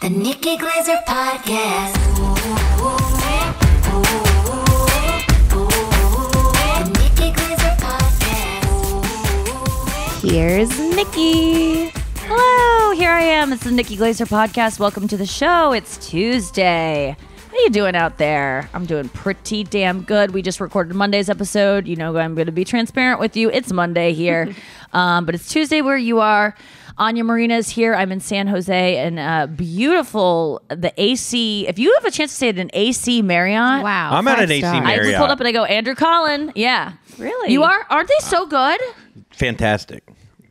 The Nikki Glaser Podcast. The Nikki Glaser Podcast. Here's Nikki. Hello, here I am. It's the Nikki Glaser Podcast. Welcome to the show. It's Tuesday. How you doing out there? I'm doing pretty damn good. We just recorded Monday's episode. You know, I'm going to be transparent with you. It's Monday here, but it's Tuesday where you are. Anya Marina is here. I'm in San Jose, and beautiful, the AC. If you have a chance to stay at an AC Marriott. Wow. I'm at an AC stars. Marriott. I just pulled up and I go, Andrew Collin. Yeah. Really? You are? Aren't they so good? Fantastic.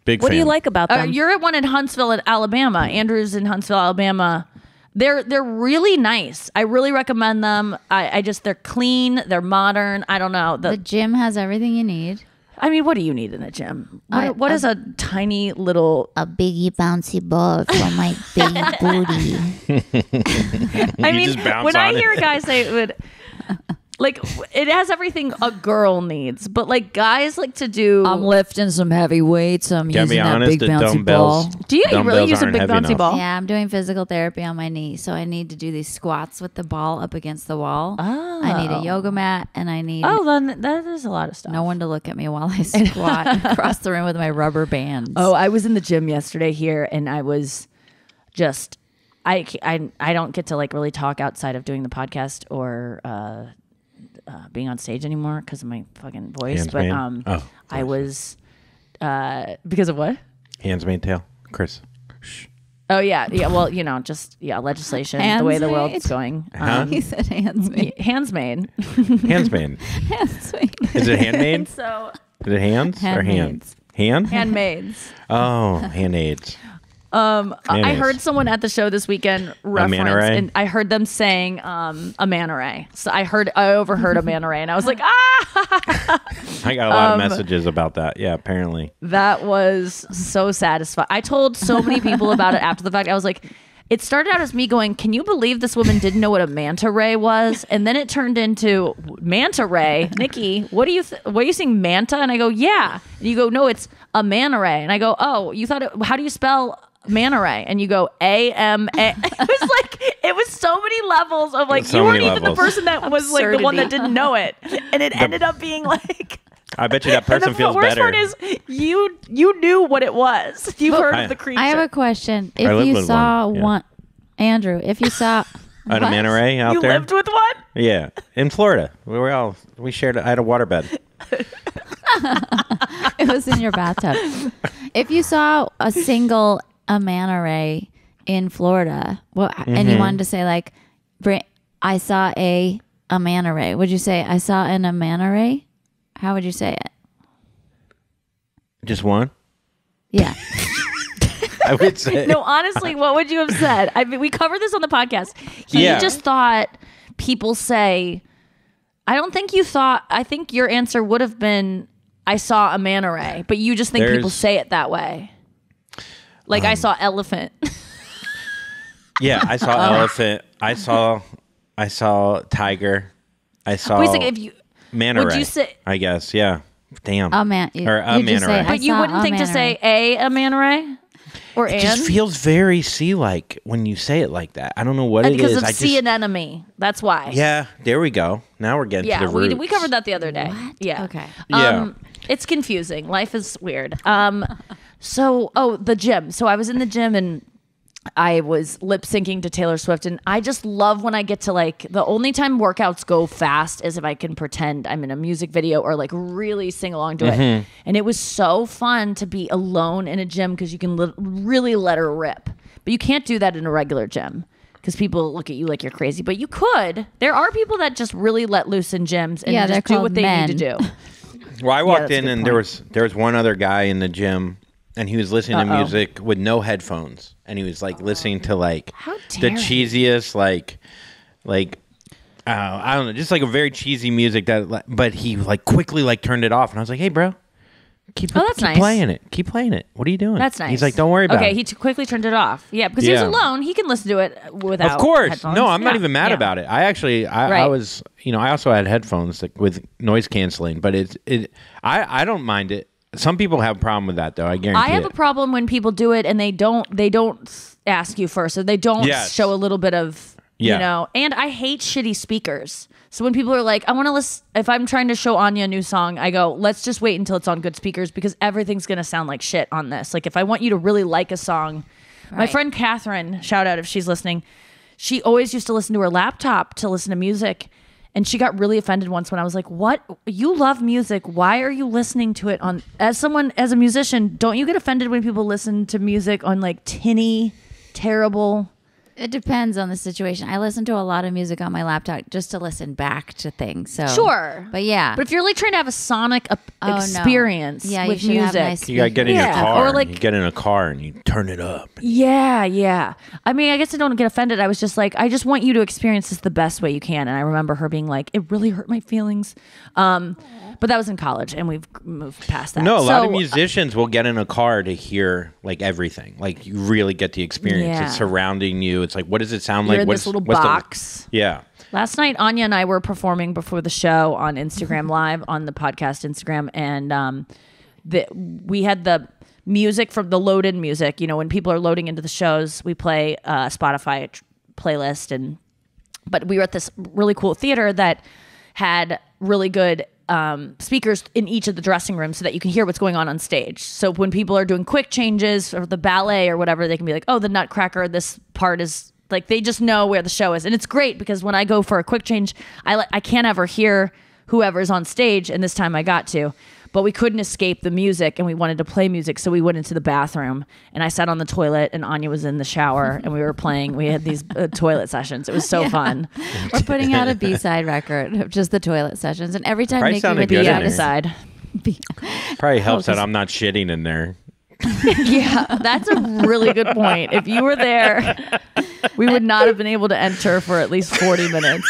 Big What fan. do you like about them? You're at one in Huntsville, Alabama. Andrew's in Huntsville, Alabama. They're really nice. I really recommend them. I just, they're clean. They're modern. I don't know. The gym has everything you need. I mean, what do you need in a gym? What is a tiny little... A biggie bouncy ball for my big booty. I You mean, just bounce when I on it. hear a guy say it would... Like, it has everything a girl needs, but like guys like to do... I'm lifting some heavy weights. I'm Gotta be using that honest, big the bouncy ball. dumbbells. Do you really dumbbells use a aren't big heavy bouncy enough. ball? Yeah, I'm doing physical therapy on my knee, so I need to do these squats with the ball up against the wall. Oh. I need a yoga mat, and I need Oh, then that is a lot of stuff. no one to look at me while I squat across the room with my rubber bands. Oh, I was in the gym yesterday here, and I was just... I don't get to like really talk outside of doing the podcast or being on stage anymore because of my fucking voice. Hands But made? I was because of what? Hands made tail. Chris. Shh. Oh yeah. Well, you know, just legislation, the way the Hands world's made? going. Huh? He said hands made. Hands made. Hands made. Hands made. Is it handmade? So Is it hands or hands? Hand? handmaids. Oh, hand aids. I Mayonnaise. heard someone at the show this weekend reference, manta ray? and I heard them saying a manta ray. So I overheard a manta ray, and I was like, ah! I got a lot of messages about that. Yeah, apparently. That was so satisfying. I told so many people about it after the fact. I was like, it started out as me going, can you believe this woman didn't know what a manta ray was? And then it turned into manta ray. Nikki, what are you saying, manta? And I go, yeah. And you go, no, it's a manta ray. And I go, oh, you thought how do you spell manta ray? And you go, A-M-A. It was so many levels of like, So you weren't many even levels. the person that was like the one that Absurdity. didn't know it. And it ended up being like... I bet you that person And the feels worst better. part is you knew what it was. You heard of the creature. I have a question. I If lived you with saw one, yeah. one, Andrew, if you saw I had a manta ray out you there. lived with one? Yeah, in Florida. We shared. I had a waterbed. it was in your bathtub. If you saw a manta ray in Florida, and you wanted to say like, I saw a manta ray, would you say I saw a manta ray? How would you say it? Just one. Yeah. I would say. No, honestly, what would you have said? I mean, we covered this on the podcast. He Yeah. just thought people say, I don't think you thought, I think your answer would have been, I saw a manta ray, but you just think people There's- say it that way. Like I saw elephant. Yeah, I saw elephant. I saw tiger. I saw Wait a second, if you, manta would ray. you say- I guess. Yeah. Damn. A man. Or a you just manta say, ray. I but you saw wouldn't a think to manta say ray. a manta ray? Or It just feels very sea-like when you say it like that. I don't know what it because is. of I sea anemone. That's why. Yeah, there we go. Now we're getting to Yeah, the roots. we covered that the other day. Yeah. Okay. Yeah. It's confusing. Life is weird. The gym. So I was in the gym and I was lip syncing to Taylor Swift, and I just love when I get to like, the only time workouts go fast is if I can pretend I'm in a music video or like really sing along to it. And it was so fun to be alone in a gym because you can really let her rip. But you can't do that in a regular gym because people look at you like you're crazy. But you could. There are people that just really let loose in gyms and Yeah, they're just do called what they men. need to do. Well, I walked that's a in good and point. there was one other guy in the gym, and he was listening to Uh-oh. music with no headphones, and he was like listening to like How the dare he. cheesiest like I don't know, just like a very cheesy music that, but he like quickly like turned it off, and I was like, hey, bro. Keep that's nice. playing it. Keep playing it. What are you doing? That's nice. He's like, don't worry about Okay, it. he quickly turned it off. Yeah, because he was Yeah. alone. He can listen to it without Of course. headphones. No, I'm not Yeah, even mad yeah. about it. I actually, I Right. was, I also had headphones with noise canceling, but I don't mind it. Some people have a problem with that, though. I guarantee I have it. a problem when people do it and they don't ask you first, or they don't show a little bit of, you know. And I hate shitty speakers. So when people are like, I want to listen, if I'm trying to show Anya a new song, I go, let's just wait until it's on good speakers because everything's going to sound like shit on this. Like if I want you to really like a song, my friend Catherine, shout out if she's listening, she always used to listen to her laptop to listen to music. And she got really offended once when I was like, what? You love music. Why are you listening to it on, as a musician, don't you get offended when people listen to music on like tinny, terrible? It depends on the situation. I listen to a lot of music on my laptop just to listen back to things. So sure, but yeah. But if you're like trying to have a sonic experience with music, nice you gotta get in your car. Or like you get in a car and you turn it up. Yeah. I mean, I guess I don't get offended. I was just like, I just want you to experience this the best way you can. And I remember her being like, it really hurt my feelings. But that was in college, and we've moved past that. No, a lot of musicians will get in a car to hear like everything. Like you really get the experience. It's surrounding you. It's like, what does it sound like? You're in this little box. Last night, Anya and I were performing before the show on Instagram Live on the podcast Instagram, and we had the music from the load-in music. You know, when people are loading into the shows, we play a Spotify playlist, but we were at this really cool theater that had really good speakers in each of the dressing rooms so that you can hear what's going on stage. So when people are doing quick changes or the ballet or whatever, they can be like, oh, the Nutcracker, this part is like, they just know where the show is. And it's great because when I go for a quick change, I can't ever hear whoever's on stage. And this time I got to, but we couldn't escape the music and we wanted to play music. So we went into the bathroom and I sat on the toilet and Anya was in the shower and we were playing. We had these toilet sessions. It was so fun. We're putting out a B-side record of just the toilet sessions. And every time Nikki would be B-side. Probably helps that I'm not shitting in there. Yeah, that's a really good point. If you were there, we would not have been able to enter for at least 40 minutes.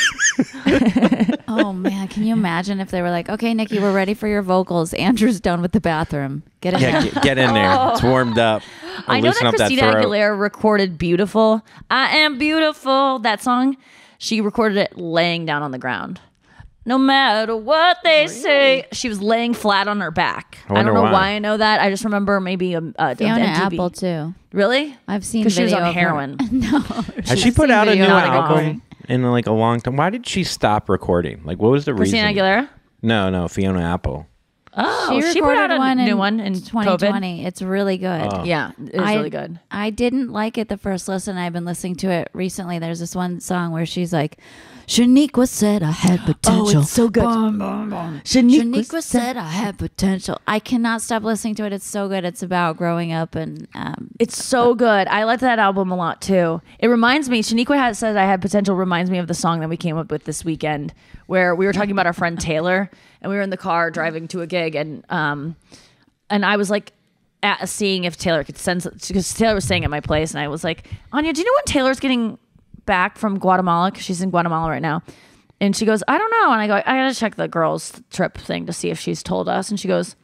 Oh man, can you imagine if they were like, okay, Nikki, we're ready for your vocals. Andrew's done with the bathroom. Get in there. Get in there. It's warmed up. I know that Christina Aguilera recorded Beautiful. I Am Beautiful, that song. She recorded it laying down on the ground. No matter what they say, she was laying flat on her back. I don't know why I know that. I just remember maybe Fiona MTV. Apple too. Really? I've seen because she was video on of her. heroin. No, has she put out a new album in like a long time? Why did she stop recording? Like, what was the reason? Christina Aguilera? No, Fiona Apple. Oh, she put out a new one in 2020. COVID. It's really good. Oh. Yeah, it's really good. I didn't like it the first listen. I've been listening to it recently. There's this one song where she's like, Shaniqua said I had potential. Oh, it's so good. Shaniqua said I had potential. I cannot stop listening to it. It's so good. It's about growing up and it's so good. I like that album a lot too. It reminds me, Shaniqua said I had potential reminds me of the song that we came up with this weekend where we were talking about our friend Taylor and we were in the car driving to a gig and I was like seeing if Taylor could send, because Taylor was staying at my place and I was like, Anya, do you know when Taylor's getting back from Guatemala, because she's in Guatemala right now, and she goes, I don't know, and I go, I gotta check the girls trip thing to see if she's told us, and she goes,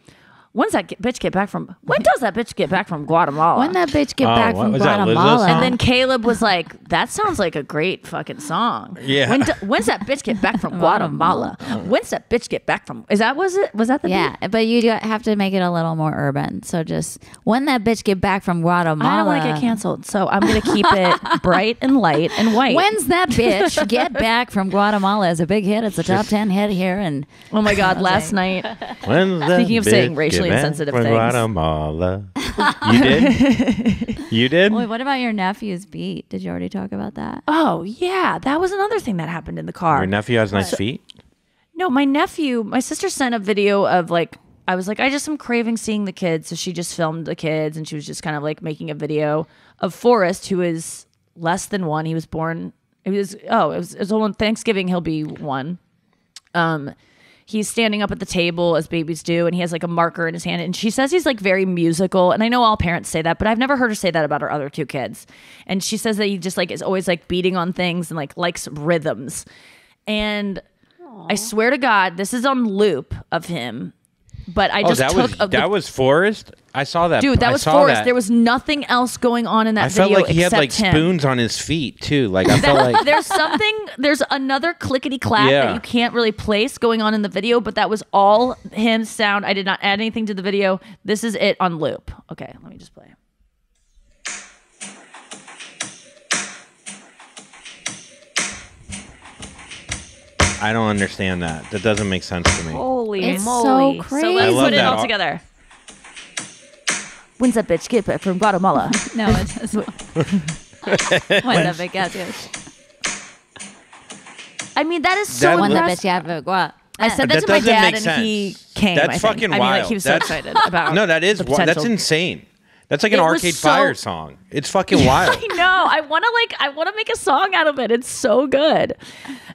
when's that bitch get back from, when does that bitch get back from Guatemala? When that bitch get back from Guatemala? And then Caleb was like, that sounds like a great fucking song. Yeah. When's that bitch get back from Guatemala? When's that bitch get back from, was that the beat? But you have to make it a little more urban. So just, when that bitch get back from Guatemala? I don't want to get canceled, so I'm going to keep it bright and light and white. When's that bitch get back from Guatemala? Is a big hit. It's a top 10 hit here. And oh my God, last night, speaking of saying racially insensitive things. Guatemala. You did? You did? Wait, what about your nephew's beat? Did you already talk about that? Oh, yeah. That was another thing that happened in the car. Your nephew has nice feet? No, my sister sent a video of like, I was like, I just am craving seeing the kids. So she just filmed the kids and she was just kind of like making a video of Forrest, who is less than 1. He was born, it was on Thanksgiving. He'll be 1. He's standing up at the table as babies do, and he has like a marker in his hand. And she says he's like very musical. And I know all parents say that, but I've never heard her say that about her other 2 kids. And she says that he just like is always like beating on things and like likes rhythms. And I swear to God, this is on loop of him. But I just that was Forrest. I saw that. Dude, that was Forrest. There was nothing else going on in that video. I felt like he had like him. spoons on his feet too. Like I felt like there's another clickety clack that you can't really place going on in the video, but that was all him sound. I did not add anything to the video. This is it on loop. Okay, let me just play. I don't understand that. That doesn't make sense to me. Holy It's moly. so crazy. So let's love put it that. all together. When's that bitch get back from Guatemala? No, it doesn't. When the big ass goes. I mean, that is so That When the impressive. bitch got what? I said that That to my doesn't dad make and he sense. came. That's I think. fucking I mean, like, wild. he was so That's- excited about No, that is the that's potential. insane. That's like an It was Arcade so- Fire song. It's fucking wild. I know. I want to make a song out of it. It's so good.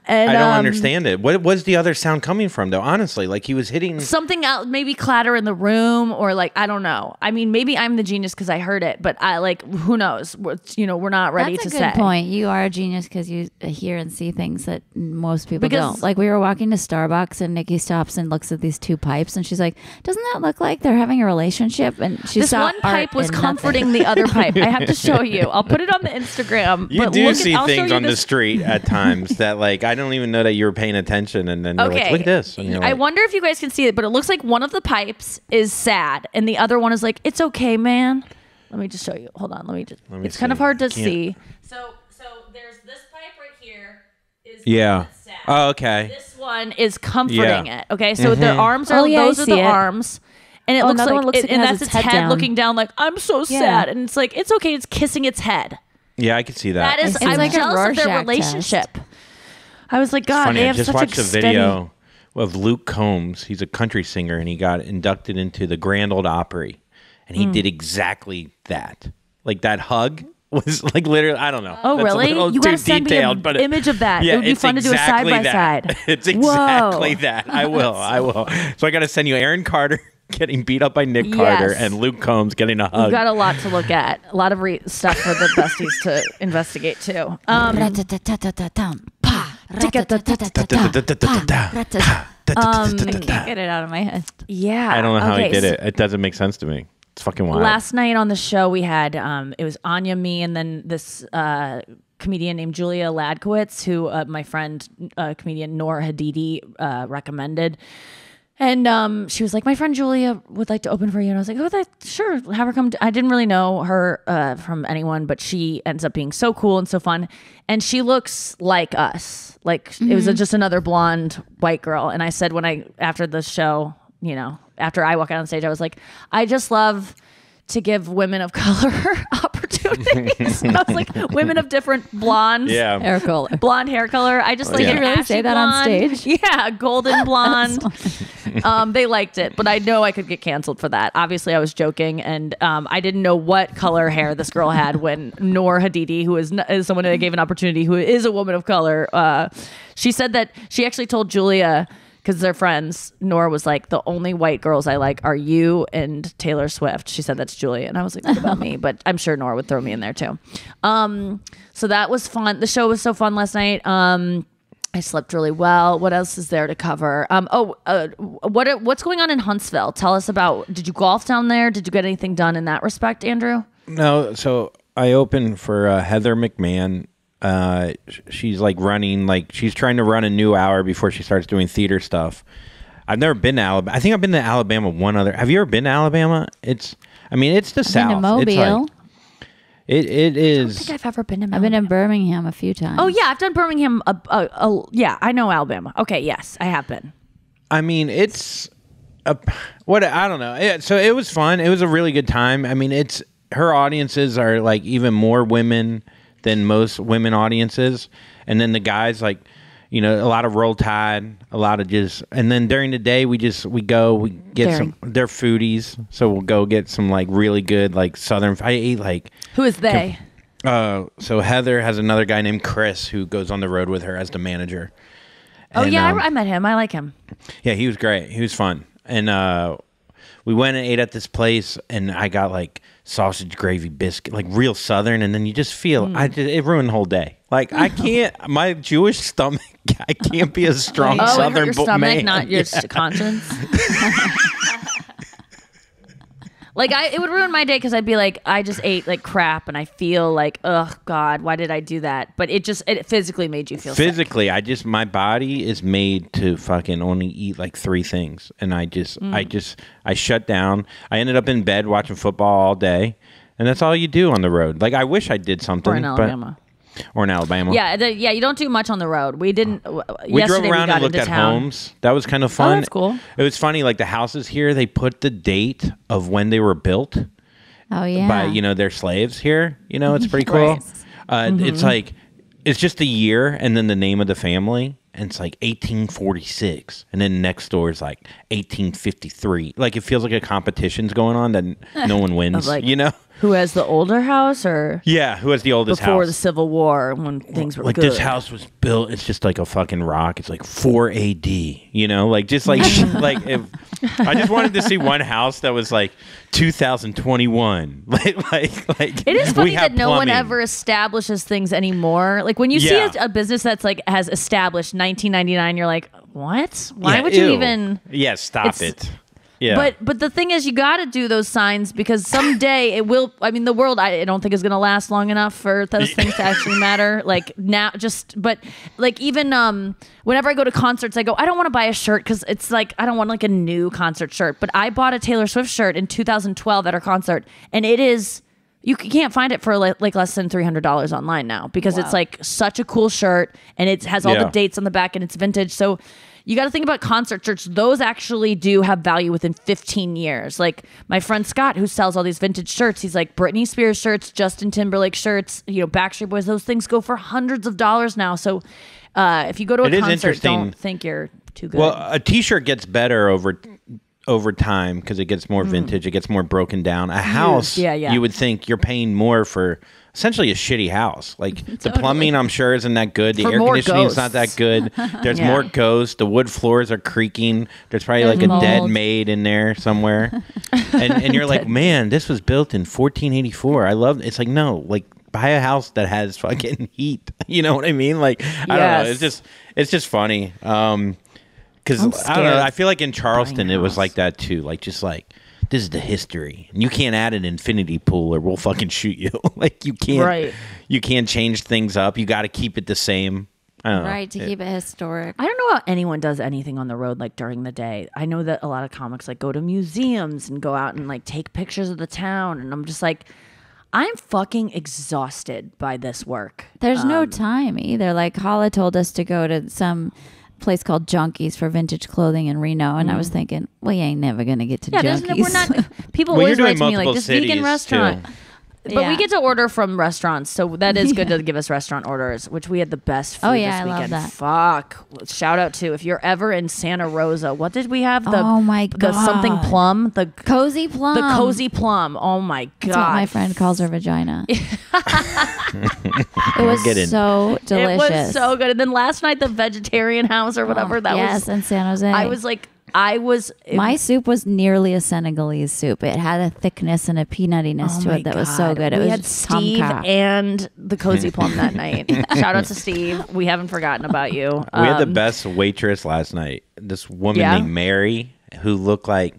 And I don't understand it. What was the other sound coming from, though? Honestly, like he was hitting something out, maybe clatter in the room, or like I don't know. I mean, maybe I'm the genius because I heard it, but I like who knows? We're not ready That's to a good say. point. You are a genius because you hear and see things that most people Because- don't. Like we were walking to Starbucks and Nikki stops and looks at these two pipes and she's like, "Doesn't that look like they're having a relationship?" And she This saw one pipe art was in comforting nothing. the other pipe. I have to show you. I'll put it on the Instagram. You but do look see I'll show things you on the this- street at times that like I don't even know that you were paying attention, and then you're like, look at this. And you're I like, wonder if you guys can see it, but it looks like one of the pipes is sad and the other one is like, "It's okay, man." Let me just show you. Hold on. me It's kind of see. hard to Can't- see. So there's this pipe right here is the Yeah. one that's sad. Oh, okay. This one is comforting Yeah. it. Okay, so their arms are Oh, yeah, those I are see the it. arms. And it Oh, looks another like, one looks like it and has that's its its head head down. looking down like, "I'm so Yeah. sad." And it's like, it's okay. It's kissing its head. Yeah, I can see that. That is, It's I'm like a jealous of their Rorschach relationship. I was like, God, Funny, they I have just such watched a a steady. video of Luke Combs. He's a country singer, and he got inducted into the Grand Ole Opry, and he did exactly that. Like that hug was like literally. I don't know. Oh, That's a really? little You too gotta send me detailed, an but image of that. It Yeah, would be it's fun to do a exactly side by that. side. It's exactly Whoa. that. I will. I will. So I got to send you Aaron Carter getting beat up by Nick Carter Yes. and Luke Combs getting a hug. We've got a lot to look at. A lot of stuff for the besties to investigate too. Can't get it out of my head. Yeah. I don't know how okay, he did so it. It doesn't make sense to me. It's fucking wild. Last night on the show, we had it was Anya, me, and then this comedian named Julia Ladkowitz, who my friend comedian Nora Hadidi recommended. And she was like, "My friend Julia would like to open for you." And I was like, "Oh, sure, have her come." I didn't really know her from anyone, but she ends up being so cool and so fun. And she looks like us. Like it was just another blonde white girl. And I said after the show, after I walk out on stage, I was like, "I just love to give women of color opportunities." And I was like, women of different blondes. Yeah. Hair color. Blonde hair color. I just like yeah. an You really ashy say that on blonde. stage? Yeah, golden blonde. They liked it, but I know I could get canceled for that. Obviously, I was joking, and I didn't know what color hair this girl had when Noor Hadidi, who is someone that I gave an opportunity, who is a woman of color, she said that she actually told Julia, because they're friends, Nora was like, "The only white girls I like are you and Taylor Swift." She said that's Julia. And I was like, "What about me?" But I'm sure Nora would throw me in there too. So that was fun. The show was so fun last night. I slept really well. What else is there to cover? What's going on in Huntsville? Tell us about, did you golf down there? Did you get anything done in that respect, Andrew? No, so I opened for Heather McMahon. She's like running, like she's trying to run a new hour before she starts doing theater stuff. I've never been to Alabama. I think I've been to Alabama one other. Have you ever been to Alabama? It's the South. Been to Mobile. It's like, it I don't is. think I've ever been to I've been in Birmingham a few times. Oh yeah, I've done Birmingham. Yeah, I know Alabama. Okay, yes, I have been. I mean, it's what I don't know. So it was fun. It was a really good time. I mean, her audiences are like even more women than most women audiences, and then the guys like, a lot of Roll Tide, a lot of just, and then during the day we get some. They're foodies, so we'll go get some like really good like Southern. I ate like. Who is they? So Heather has another guy named Chris who goes on the road with her as the manager. Oh And, yeah, I met him. I like him. Yeah, he was great. He was fun. And we went and ate at this place, and I got like sausage gravy biscuit, like real Southern, and then you just feel, it ruined the whole day. Like I can't, my Jewish stomach, I can't be a strong It hurt Southern your stomach, man. not your Yeah. conscience. Like it would ruin my day because I'd be like, I just ate like crap, and I feel like, oh God, why did I do that? But it physically made you feel sick. Physically, my body is made to fucking only eat like 3 things, and I shut down. I ended up in bed watching football all day, and that's all you do on the road. Like I wish I did something. Or in Alabama. or in Alabama. Yeah, you don't do much on the road. We didn't. We drove Yesterday around got and looked into at town. homes. That was kind of fun. that's cool. It was funny, like the houses here, they put the date of when they were built Oh yeah. by, their slaves here. It's pretty cool. Right. It's like, it's just the year and then the name of the family. And it's like 1846. And then next door is like 1853. Like, it feels like a competition's going on that no one wins, Like, you know? Who has the older house or Yeah, who has the oldest before house? the Civil War when things were Like, good? this house was built, it's just like a fucking rock. It's like 4 AD, like just like, like if I just wanted to see one house that was like 2021. Like It is we funny have that no one plumbing. ever establishes things anymore. Like when you see Yeah. a business that's like has established 1999, you're like, what? Why Yeah, would you ew. even? Yeah, stop It's- it. Yeah. But the thing is, you got to do those signs because someday it will. I mean, the world I don't think is going to last long enough for those things to actually matter. Like now, but like even whenever I go to concerts, I go, I don't want to buy a shirt because it's like I don't want like a new concert shirt. But I bought a Taylor Swift shirt in 2012 at her concert, and it is. You can't find it for like less than $300 online now because it's like such a cool shirt and it has all the dates on the back and it's vintage. So you got to think about concert shirts. Those actually do have value within 15 years. Like my friend Scott, who sells all these vintage shirts, he's like Britney Spears shirts, Justin Timberlake shirts, Backstreet Boys. Those things go for hundreds of dollars now. So if you go to a concert, don't think you're too good. Well, a T-shirt gets better over time because it gets more vintage, it gets more broken down. A house, you would think you're paying more for essentially a shitty house. Like the plumbing, I'm sure, isn't that good. The For air more conditioning is not that good. There's more ghosts. The wood floors are creaking. There's probably like a dead mold. maid in there somewhere. and you're like, man, this was built in 1484. I love it. It's like, no, like buy a house that has fucking heat. You know what I mean? Like, I don't know. It's just funny. Because I don't know, I feel like in Charleston it was like that too. Like just like this is the history, and you can't add an infinity pool or we'll fucking shoot you. Like you can't change things up. You got to keep it the same. I don't know. Right, to keep it historic. I don't know how anyone does anything on the road like during the day. I know that a lot of comics like go to museums and go out and like take pictures of the town, and I'm just like, I'm fucking exhausted by this work. There's no time either. Like Hala told us to go to some place called Junkies for vintage clothing in Reno, and I was thinking, well, you ain't never gonna get to Junkies. We're not. People Well, always you're write doing to me like multiple this vegan cities, restaurant. too. But we get to order from restaurants, so that is good to give us restaurant orders, which we had the best food Oh, yeah, this I love weekend. that. Fuck. Shout out to, if you're ever in Santa Rosa, what did we have? Oh, my The something God. plum? The Cozy plum. cozy plum. Oh my God. That's what my friend calls her vagina. It was Get in. so delicious. It was so good. And then last night, the vegetarian house or whatever, that yes, was. in San Jose. My soup was nearly a Senegalese soup. It had a thickness and a peanuttiness to it that was so good. It we was had Steve tomka. and the cozy plum that night. Shout out to Steve. We haven't forgotten about you. We had the best waitress last night. This woman named Mary, who looked like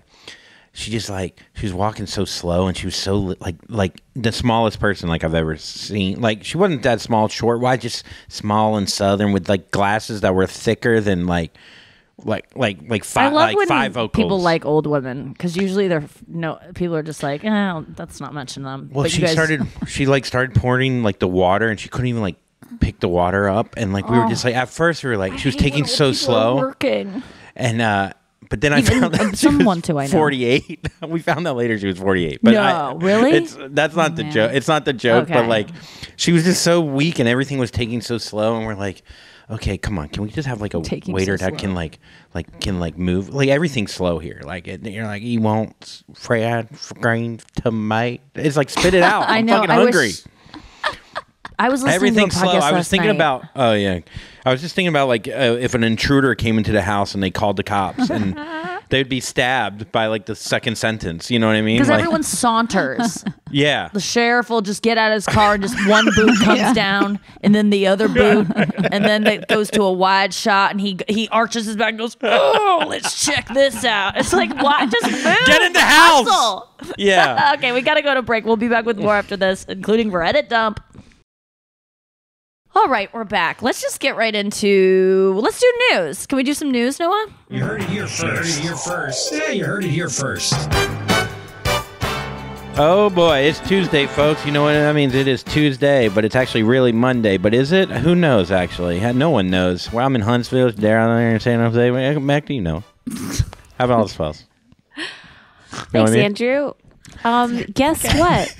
she was walking so slow, and she was so like the smallest person like I've ever seen. Like she wasn't that small, short, wide, just small and southern with like glasses that were thicker than like five, I love when five vocals. people like old women because usually people are just like, that's not much in them. Well, But she started pouring like the water, and she couldn't even like pick the water up, and like we were just like at first we were like she was taking so slow, working. and but then I found out she someone was too, I know. 48. We found out later she was 48. But No, really? That's not the joke. It's not the joke, but Okay. like she was just so weak, and everything was taking so slow, and we're like, okay, come on, can we just have like a Taking waiter so that can slow. can move? Like everything's slow here. Like you're like, you want fried green tomato? It's like spit it out. I I'm know. fucking I hungry. I was listening Everything's to a slow. podcast I was last thinking night. about. Oh yeah, I was just thinking about like if an intruder came into the house and they called the cops and they'd be stabbed by like the second sentence. You know what I mean? because Like, everyone saunters. yeah. The sheriff will just get out of his car and just one boot comes down and then the other boot and then it goes to a wide shot and he arches his back and goes, oh, let's check this out. It's like, why? Just move. Get in the house. Hustle. Yeah. Okay, we got to go to break. We'll be back with more after this, including Reddit dump. All right, we're back. Let's just get right into, let's do news. Can we do some news, Noah? You heard it here first. Yeah, you heard it here first. Oh boy, it's Tuesday, folks. You know what that means? It is Tuesday, but it's actually really Monday. But is it? Who knows, actually? No one knows. Well, I'm in Huntsville, down there in San Jose. Mac, do you know? How about all the spells? Thanks, Andrew. Guess what?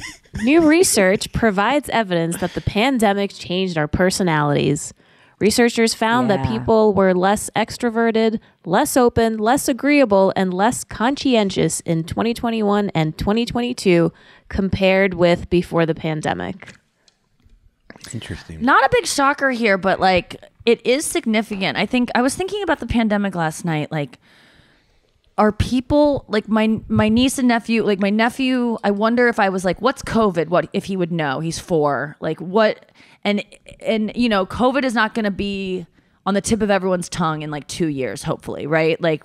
New research provides evidence that the pandemic changed our personalities. Researchers found that people were less extroverted, less open, less agreeable, and less conscientious in 2021 and 2022 compared with before the pandemic. Interesting. Not a big shocker here, but like it is significant. I was thinking about the pandemic last night. Like, are people like my niece and nephew? Like my nephew, I wonder if I was like, "What's COVID?" What if he would know? He's 4. Like what? And you know, COVID is not going to be on the tip of everyone's tongue in like 2 years, hopefully, right? Like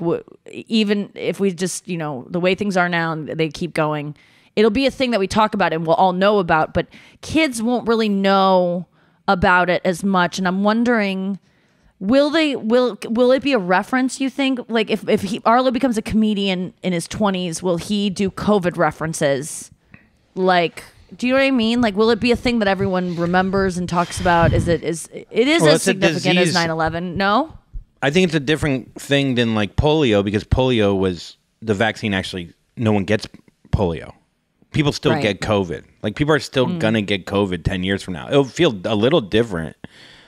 even if we just, you know, the way things are now and they keep going, it'll be a thing that we talk about and we'll all know about, but kids won't really know about it as much. And I'm wondering, will it be a reference, you think? Like if Arlo becomes a comedian in his 20s, will he do COVID references? Like, do you know what I mean? Like, will it be a thing that everyone remembers and talks about? It is as significant as 9/11? No? I think it's a different thing than like polio, because polio was the vaccine. Actually, no one gets polio. People still get COVID. Like, people are still going to get COVID 10 years from now. It'll feel a little different.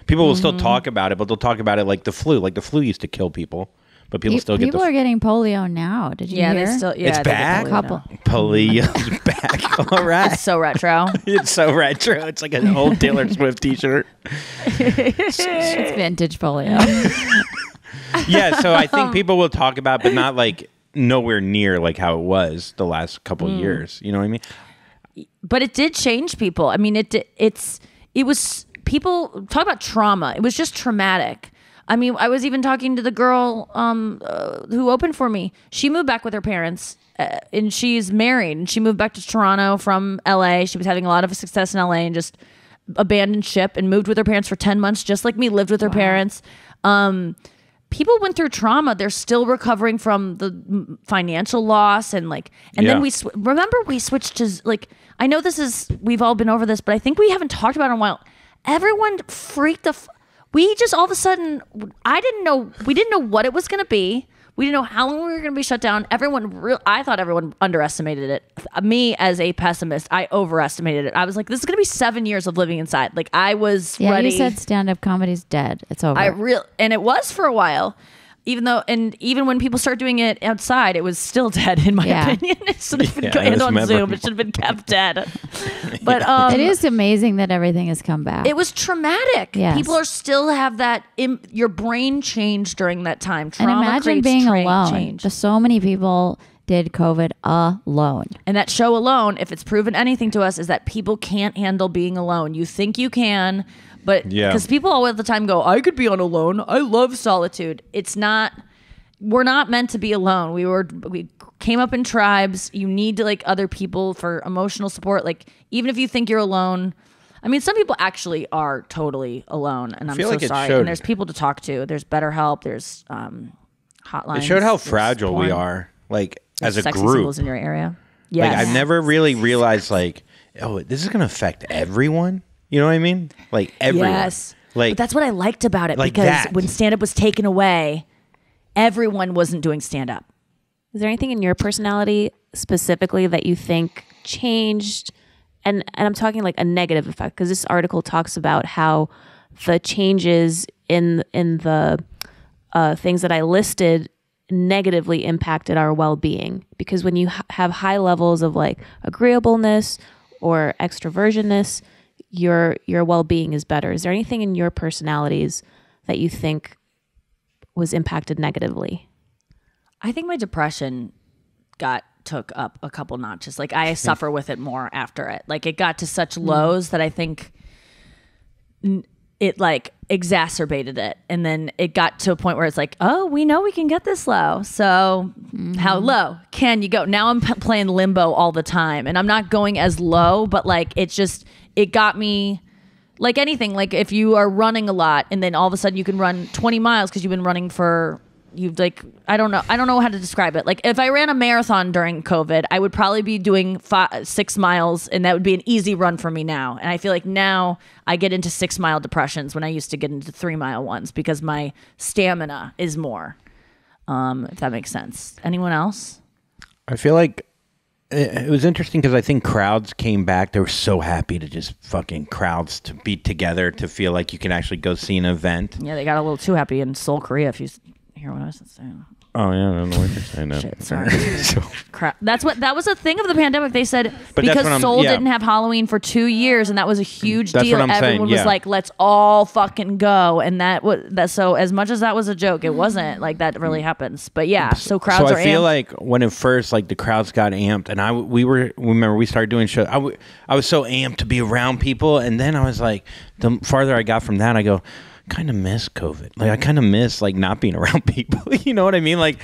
People will still talk about it, but they'll talk about it like the flu. Like, the flu used to kill people, but people still get the flu. People are getting polio now. Did you hear? It's back? Polio's back. All right. It's so retro. It's so retro. It's like an old Taylor Swift t-shirt. It's vintage polio. Yeah, so I think people will talk about it, but not like nowhere near like how it was the last couple of years. You know what I mean? But it did change people. I mean, it was people talk about trauma. It was just traumatic. I mean, I was even talking to the girl who opened for me. She moved back with her parents, and she's married. And she moved back to Toronto from LA. She was having a lot of success in LA and just abandoned ship and moved with her parents for 10 months, just like me, lived with her parents. People went through trauma. They're still recovering from the financial loss. And then we switched to, like, I know we've all been over this, but I think we haven't talked about it in a while. Everyone freaked we just all of a sudden, we didn't know what it was going to be. We didn't know how long we were going to be shut down. I thought everyone underestimated it. Me, as a pessimist, I overestimated it. I was like, this is going to be 7 years of living inside. Like, I was ready. You said stand-up comedy's dead. It's over. And it was for a while. Even when people start doing it outside, it was still dead, in my opinion. It should have been and on Zoom. It should have been kept dead. But it is amazing that everything has come back. It was traumatic. Yes. People are still have that. Your brain changed during that time. Trauma and imagine being alone. Change. So many people did COVID alone. And that show alone, if it's proven anything to us, is that people can't handle being alone. You think you can. But because people all the time go, I could be on alone. I love solitude. It's not. We're not meant to be alone. We came up in tribes. You need to like other people for emotional support. Like, even if you think you're alone. I mean, some people actually are totally alone, and I'm so sorry. And there's people to talk to. There's BetterHelp. There's hotlines. It showed how fragile we are, like as a sexy group. Singles in your area. Yeah, like I've never really realized, like, oh, this is gonna affect everyone. You know what I mean? Like everyone. Yes. Like, but that's what I liked about it, like because that. when stand-up was taken away, everyone wasn't doing stand-up. Is there anything in your personality specifically that you think changed? And I'm talking like a negative effect, because this article talks about how the changes in the things that I listed negatively impacted our well-being. Because when you have high levels of like agreeableness or extroversionness, your well-being is better. Is there anything in your personalities that you think was impacted negatively? I think my depression took up a couple notches. Like, I suffer with it more after it. Like, it got to such lows that I think it like exacerbated it. And then it got to a point where it's like, oh, we know we can get this low. So how low can you go? Now I'm playing limbo all the time, and I'm not going as low, but like, it got me like anything. Like, if you are running a lot and then all of a sudden you can run 20 miles because you've been running for you like, I don't know how to describe it. Like if I ran a marathon during COVID, I would probably be doing 6 miles, and that would be an easy run for me now. And I feel like now I get into 6-mile depressions when I used to get into 3-mile ones because my stamina is more. If that makes sense. Anyone else? I feel like it was interesting because I think crowds came back. They were so happy to just fucking crowds to be together, to feel like you can actually go see an event. Yeah, they got a little too happy in Seoul, Korea. If you hear what I was saying. Oh yeah, I don't know what you're saying. Shit, sorry. So, Crap. That was a thing of the pandemic. They said But that's because what Seoul yeah. didn't have Halloween for 2 years, and that was a huge That's deal. what I'm saying, Everyone was yeah. like, "Let's all fucking go," and that. So as much as that was a joke, it wasn't like that really happens. But yeah, so crowds so are I feel amped. like when it first, like the crowds got amped, and remember we started doing shows. I was so amped to be around people, and then I was like, the farther I got from that, I go, kind of miss COVID. Like I kind of miss like not being around people. You know what I mean? Like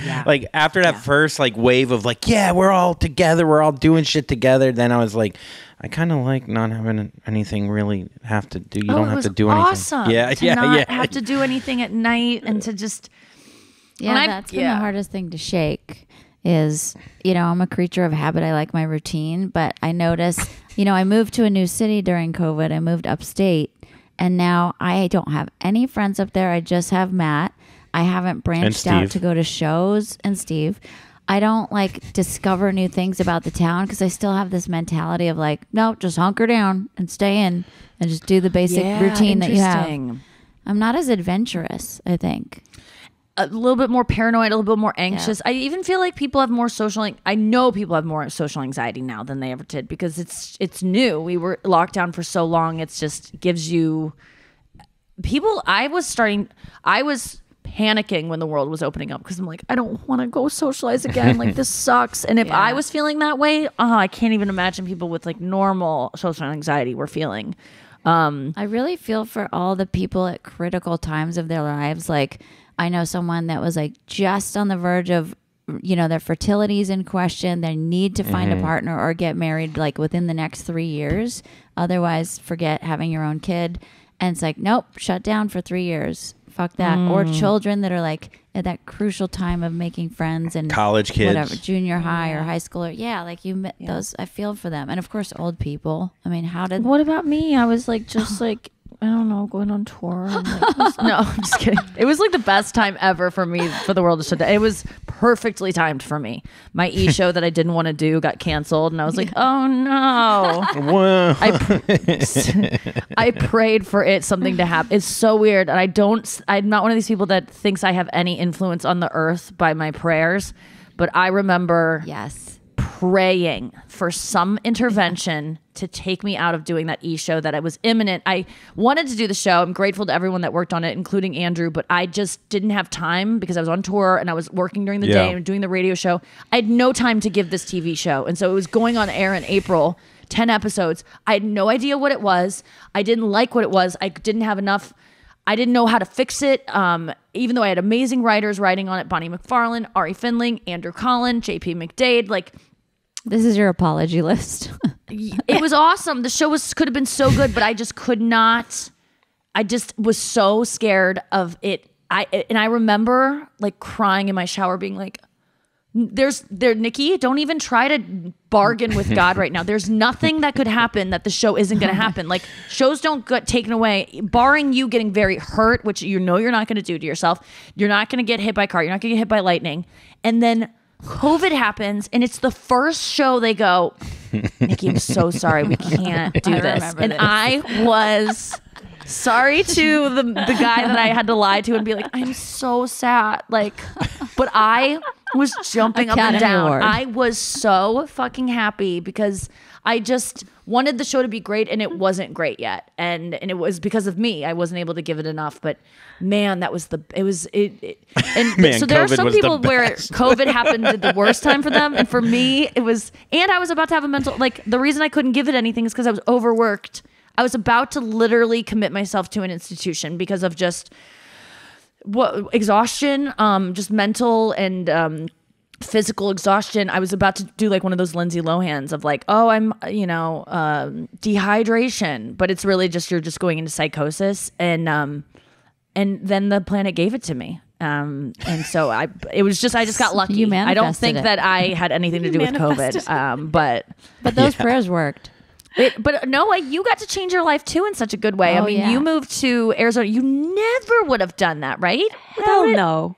after that first like wave of like, yeah, we're all together, we're all doing shit together. Then I was like, I kind of like not having anything really have to do. You don't have to do awesome anything. Yeah, to not have to do anything at night and to just. Yeah, that's been the hardest thing to shake is, I'm a creature of habit. I like my routine, but I notice, I moved to a new city during COVID. I moved upstate, and now I don't have any friends up there. I just have Matt. I haven't branched out to go to shows, and Steve. I don't like discover new things about the town because I still have this mentality of like, no, just hunker down and stay in and just do the basic routine that you have. I'm not as adventurous, I think. A little bit more paranoid, a little bit more anxious. I even feel like people have more I know people have more social anxiety now than they ever did because it's new. We were locked down for so long. It's just gives you people. I was panicking when the world was opening up because I'm like, I don't want to go socialize again. Like this sucks. And if I was feeling that way, I can't even imagine people with like normal social anxiety were feeling. I really feel for all the people at critical times of their lives. Like I know someone that was like just on the verge of, their fertility's in question. They need to find a partner or get married like within the next 3 years. Otherwise, forget having your own kid. And it's like, nope, shut down for 3 years. Fuck that. Or children that are like at that crucial time of making friends and college kids, whatever, junior high or high school. Those, I feel for them. And of course, old people. I mean, what about me? I was like, just like, I don't know, going on tour. And like, no, I'm just kidding. It was like the best time ever for me for the world to shut down. It was perfectly timed for me. My show that I didn't want to do got canceled, and I was like, oh no. I prayed for something to happen. It's so weird, and I'm not one of these people that thinks I have any influence on the earth by my prayers, but I remember praying for some intervention to take me out of doing that show that I was imminent. I wanted to do the show. I'm grateful to everyone that worked on it, including Andrew, but I just didn't have time because I was on tour and I was working during the day and doing the radio show. I had no time to give this TV show. And so it was going on air in April, 10 episodes. I had no idea what it was. I didn't like what it was. I didn't have enough. I didn't know how to fix it. Even though I had amazing writers writing on it, Bonnie McFarlane, Ari Findling, Andrew Collin, JP McDade, like, this is your apology list. It was awesome. The show could have been so good, but I just could not. I just was so scared of it. I remember like crying in my shower, being like, Nikki, don't even try to bargain with God right now. There's nothing that could happen that the show isn't going to happen. Like shows don't get taken away, barring you getting very hurt, which you're not going to do to yourself. You're not going to get hit by a car. You're not going to get hit by lightning. And then COVID happens, and it's the first show they go, Nikki, I'm so sorry, we can't do this. And I was sorry to the guy that I had to lie to and be like, I'm so sad. Like, but I was jumping up and down. I was so fucking happy because I just wanted the show to be great, and it wasn't great yet. And it was because of me. I wasn't able to give it enough, but man, that was so there are some people where COVID happened at the worst time for them. And for me, it was, and I was about to have a mental, like the reason I couldn't give it anything is because I was overworked. I was about to literally commit myself to an institution because of just exhaustion, just mental and, physical exhaustion. I was about to do like one of those Lindsay Lohans of like, oh, I'm, dehydration, but it's really just, you're just going into psychosis. And then the planet gave it to me. And so it was just, I just got lucky. You I don't manifested think it. that I had anything to do with COVID. But those prayers worked. but no, you got to change your life too in such a good way. I Oh, mean, yeah. you moved to Arizona. You never would have done that, right? Hell no.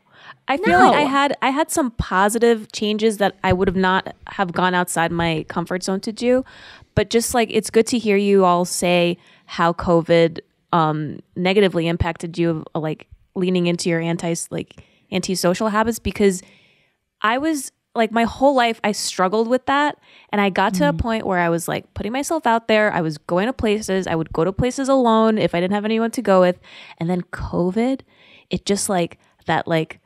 I feel No. like I had some positive changes that I would have not have gone outside my comfort zone to do. But just like, it's good to hear you all say how COVID negatively impacted you, like leaning into your antisocial habits, because I was like, my whole life I struggled with that. And I got to a point where I was like putting myself out there. I was going to places. I would go to places alone if I didn't have anyone to go with. And then COVID, it just like that, like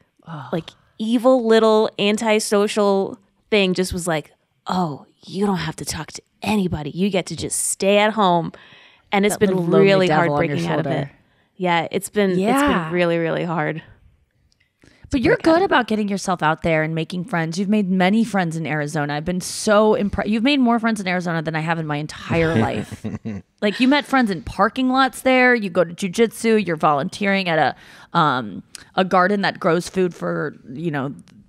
evil little antisocial thing just was like, oh, you don't have to talk to anybody. You get to just stay at home. And it's That been little lonely really devil hard on your breaking out of it. shoulder. Yeah, it's been really, really hard. But you're good about getting yourself out there and making friends. You've made many friends in Arizona. I've been so impressed. You've made more friends in Arizona than I have in my entire life. Like, you met friends in parking lots there. You go to jujitsu. You're volunteering at a garden that grows food for,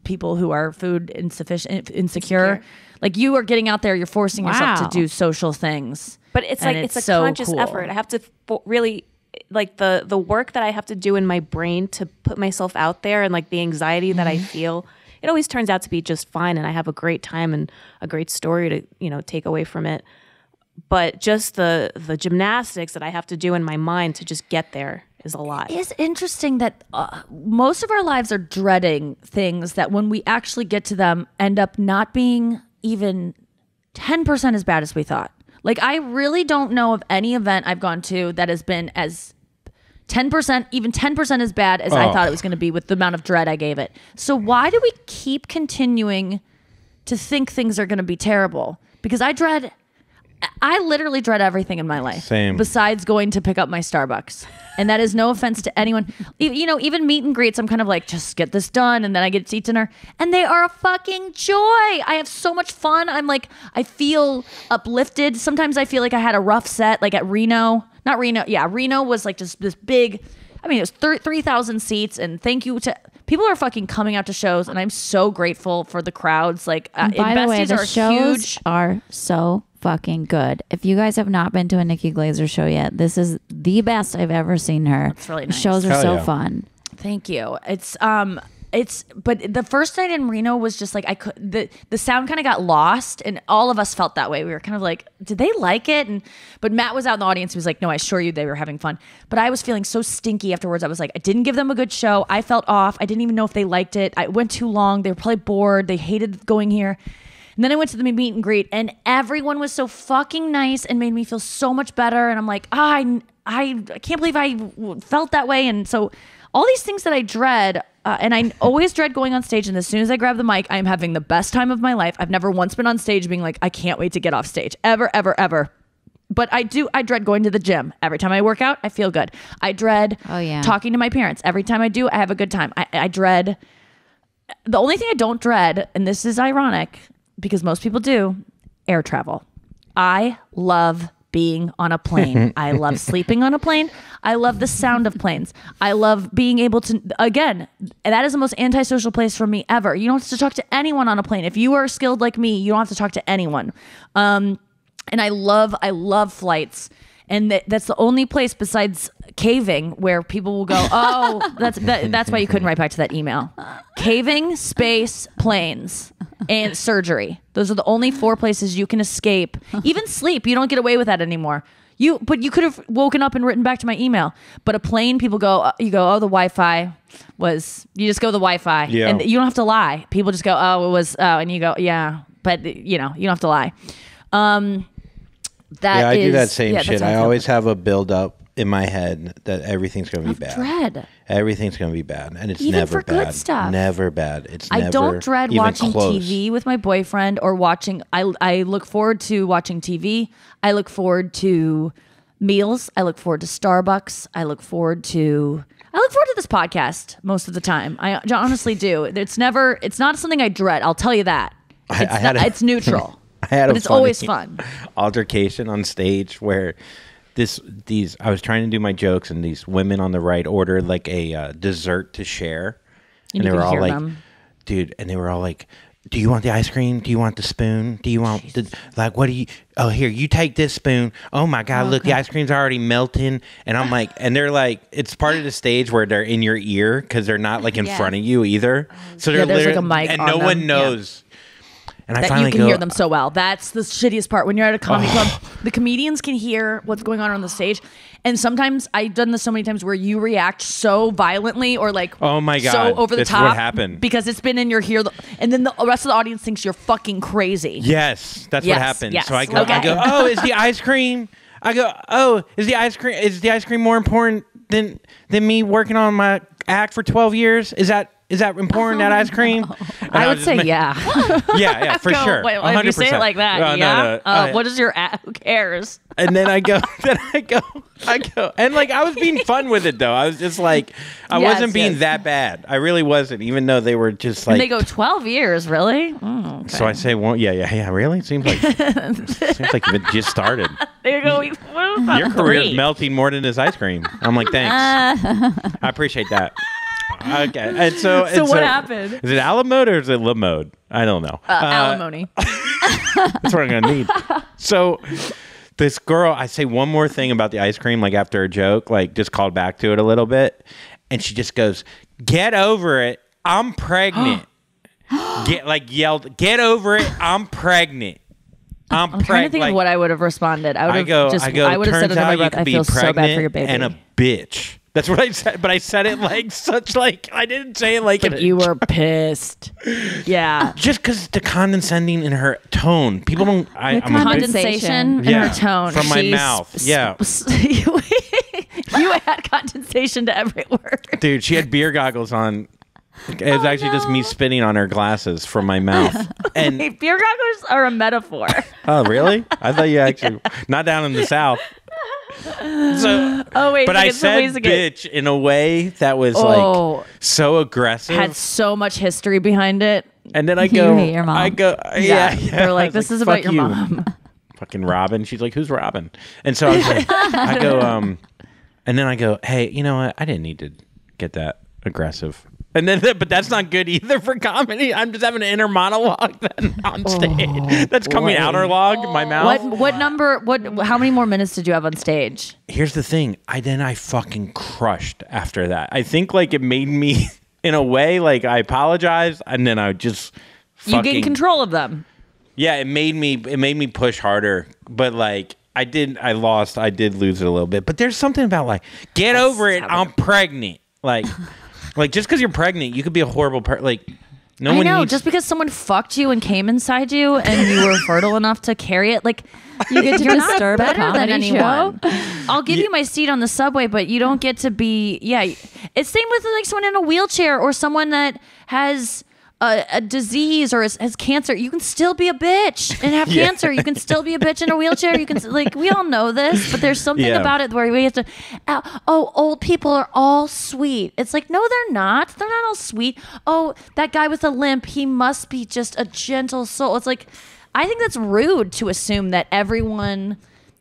people who are food insecure. Like, you are getting out there. You're forcing yourself to do social things. But it's And like it's a so conscious cool. effort. I have to really like the work that I have to do in my brain to put myself out there, and like the anxiety that I feel. It always turns out to be just fine, and I have a great time and a great story to take away from it. But just the gymnastics that I have to do in my mind to just get there is a lot. It's interesting that most of our lives are dreading things that when we actually get to them end up not being even 10% as bad as we thought. Like, I really don't know of any event I've gone to that has been as 10%, even 10% as bad as I thought it was going to be with the amount of dread I gave it. So why do we keep continuing to think things are going to be terrible? Because I literally dread everything in my life. Same. Besides going to pick up my Starbucks. And that is no offense to anyone. Even meet and greets, I'm kind of like, just get this done. And then I get to eat dinner. And they are a fucking joy. I have so much fun. I'm like, I feel uplifted. Sometimes I feel like I had a rough set, like at Reno. Not Reno. Yeah, Reno was like just this big, it was 3,000 seats. And thank you to, people are fucking coming out to shows. And I'm so grateful for the crowds. Like, By the way, Besties the are shows huge. are so fucking good. If you guys have not been to a Nikki Glaser show yet, this is the best I've ever seen her. That's really The nice. shows are Hell so yeah. fun. Thank you. But the first night in Reno was just like, the sound kind of got lost, and all of us felt that way. We were kind of like, did they like it? But Matt was out in the audience. He was like, no, I assure you they were having fun. But I was feeling so stinky afterwards. I was like, I didn't give them a good show. I felt off. I didn't even know if they liked it. I went too long. They were probably bored. They hated going here. And then I went to the meet and greet, and everyone was so fucking nice and made me feel so much better. And I'm like, I can't believe I felt that way. And so all these things that I dread, and I always dread going on stage. And as soon as I grab the mic, I'm having the best time of my life. I've never once been on stage being like, I can't wait to get off stage. Ever, ever, ever. But I dread going to the gym. Every time I work out, I feel good. I dread talking to my parents. Every time I do, I have a good time. I dread, the only thing I don't dread, and this is ironic, because most people do, air travel. I love being on a plane. I love sleeping on a plane. I love the sound of planes. I love being able to, again, that is the most antisocial place for me ever. You don't have to talk to anyone on a plane. If you are skilled like me, you don't have to talk to anyone. And I love flights. And that's the only place besides caving where people will go, oh, that's why you couldn't write back to that email. Caving, space, planes, and surgery. Those are the only 4 places you can escape. Even sleep, you don't get away with that anymore. But you could have woken up and written back to my email. But a plane, people go, the Wi-Fi was, you just go the Wi-Fi. Yeah. And you don't have to lie. People just go, oh, it was, and you go, yeah. But, you don't have to lie. I do that same that's shit. how I feel. always have a build up in my head that everything's going to be bad. Dread. Everything's going to be bad, and it's Even never for good bad. stuff. Never bad. It's I never don't dread even watching close. TV with my boyfriend or watching. I look forward to watching TV. I look forward to meals. I look forward to Starbucks. I look forward to this podcast most of the time. I honestly do. It's not something I dread. I'll tell you that. It's neutral. But it's always fun. Altercation on stage where I was trying to do my jokes, and these women on the right ordered like a dessert to share, And they were all like, dude, and they were all like, do you want the ice cream? Do you want the spoon? Do you want the, like, what do you, oh, here, you take this spoon. Oh my God, look, the ice cream's already melting. And I'm like, and they're like, it's part of the stage where they're in your ear because they're not like in front of you either. So they're there's literally, like a mic and on no them. one knows. And I that finally you can go, hear them so well. That's the shittiest part. When you're at a comedy club, the comedians can hear what's going on the stage. And sometimes I've done this so many times where you react so violently or like, oh my God, so over the that's top. what happened. Because it's been in your ear. And then the rest of the audience thinks you're fucking crazy. Yes, that's what happened. Yes. So I go, oh, is the ice cream? I go, oh, is the ice cream more important than me working on my act for 12 years? Is that important, that ice cream? I would say yeah. yeah, for sure. Wait, 100%. if you say it like that, No. what is your who cares? And then I go, and like I was being fun with it though. I was just like, I wasn't being that bad. I really wasn't, even though they were just like. And they go 12 years, really? Oh, okay. So I say, well, yeah. Really? Seems like it just started. They go. What about Your career's 3? melting more than this ice cream. I'm like, thanks. I appreciate that. Okay, and so what happened? Is it a la mode or is it la mode? I don't know. Alimony. That's what I'm gonna need. So this girl, I say one more thing about the ice cream, like after a joke, like just called back to it a little bit, and she just goes, "Get over it, I'm pregnant." Yelled, "Get over it, I'm pregnant." I'm trying to think of what I would have responded. I would have said it under my breath. I feel so bad for your baby. And a bitch. That's what I said, but I said it like such like I didn't say it like but you were pissed. Yeah. Just because the condescending in her tone, people don't. I'm condensation in her tone from my mouth. Yeah, you add condensation to every word. Dude, she had beer goggles on. It was actually just me spitting on her glasses from my mouth. And hey, beer goggles are a metaphor. Oh, really? I thought you actually not down in the South. So, but I said bitch in a way that was like so aggressive. Had so much history behind it. And then I go, hate your mom. yeah. They're like, this is about your mom. Fucking Robin. She's like, who's Robin? And so I was like, and then I go, hey, you know what? I didn't need to get that aggressive. And then, but that's not good either for comedy. I'm just having an inner monologue then on stage. That's coming outer log in my mouth. How many more minutes did you have on stage? Here's the thing. I fucking crushed after that. I think like it made me, in a way, like I apologized, and then I just you gained control of them. Yeah, it made me push harder, but like I did lose it a little bit. But there's something about like, get over it. I'm pregnant. Like just because you're pregnant, you could be a horrible no one needs... just because someone fucked you and came inside you and you were fertile enough to carry it, like you get to disturb better a than anyone. show. I'll give you my seat on the subway, but you don't get to be. Yeah, it's same with like someone in a wheelchair or someone that has a disease or has cancer. You can still be a bitch and have cancer. You can still be a bitch in a wheelchair. You can we all know this, but there's something about it where we have to. Old people are all sweet. It's like, no, they're not. They're not all sweet. Oh, that guy with a limp, he must be just a gentle soul. It's like, I think that's rude to assume that everyone.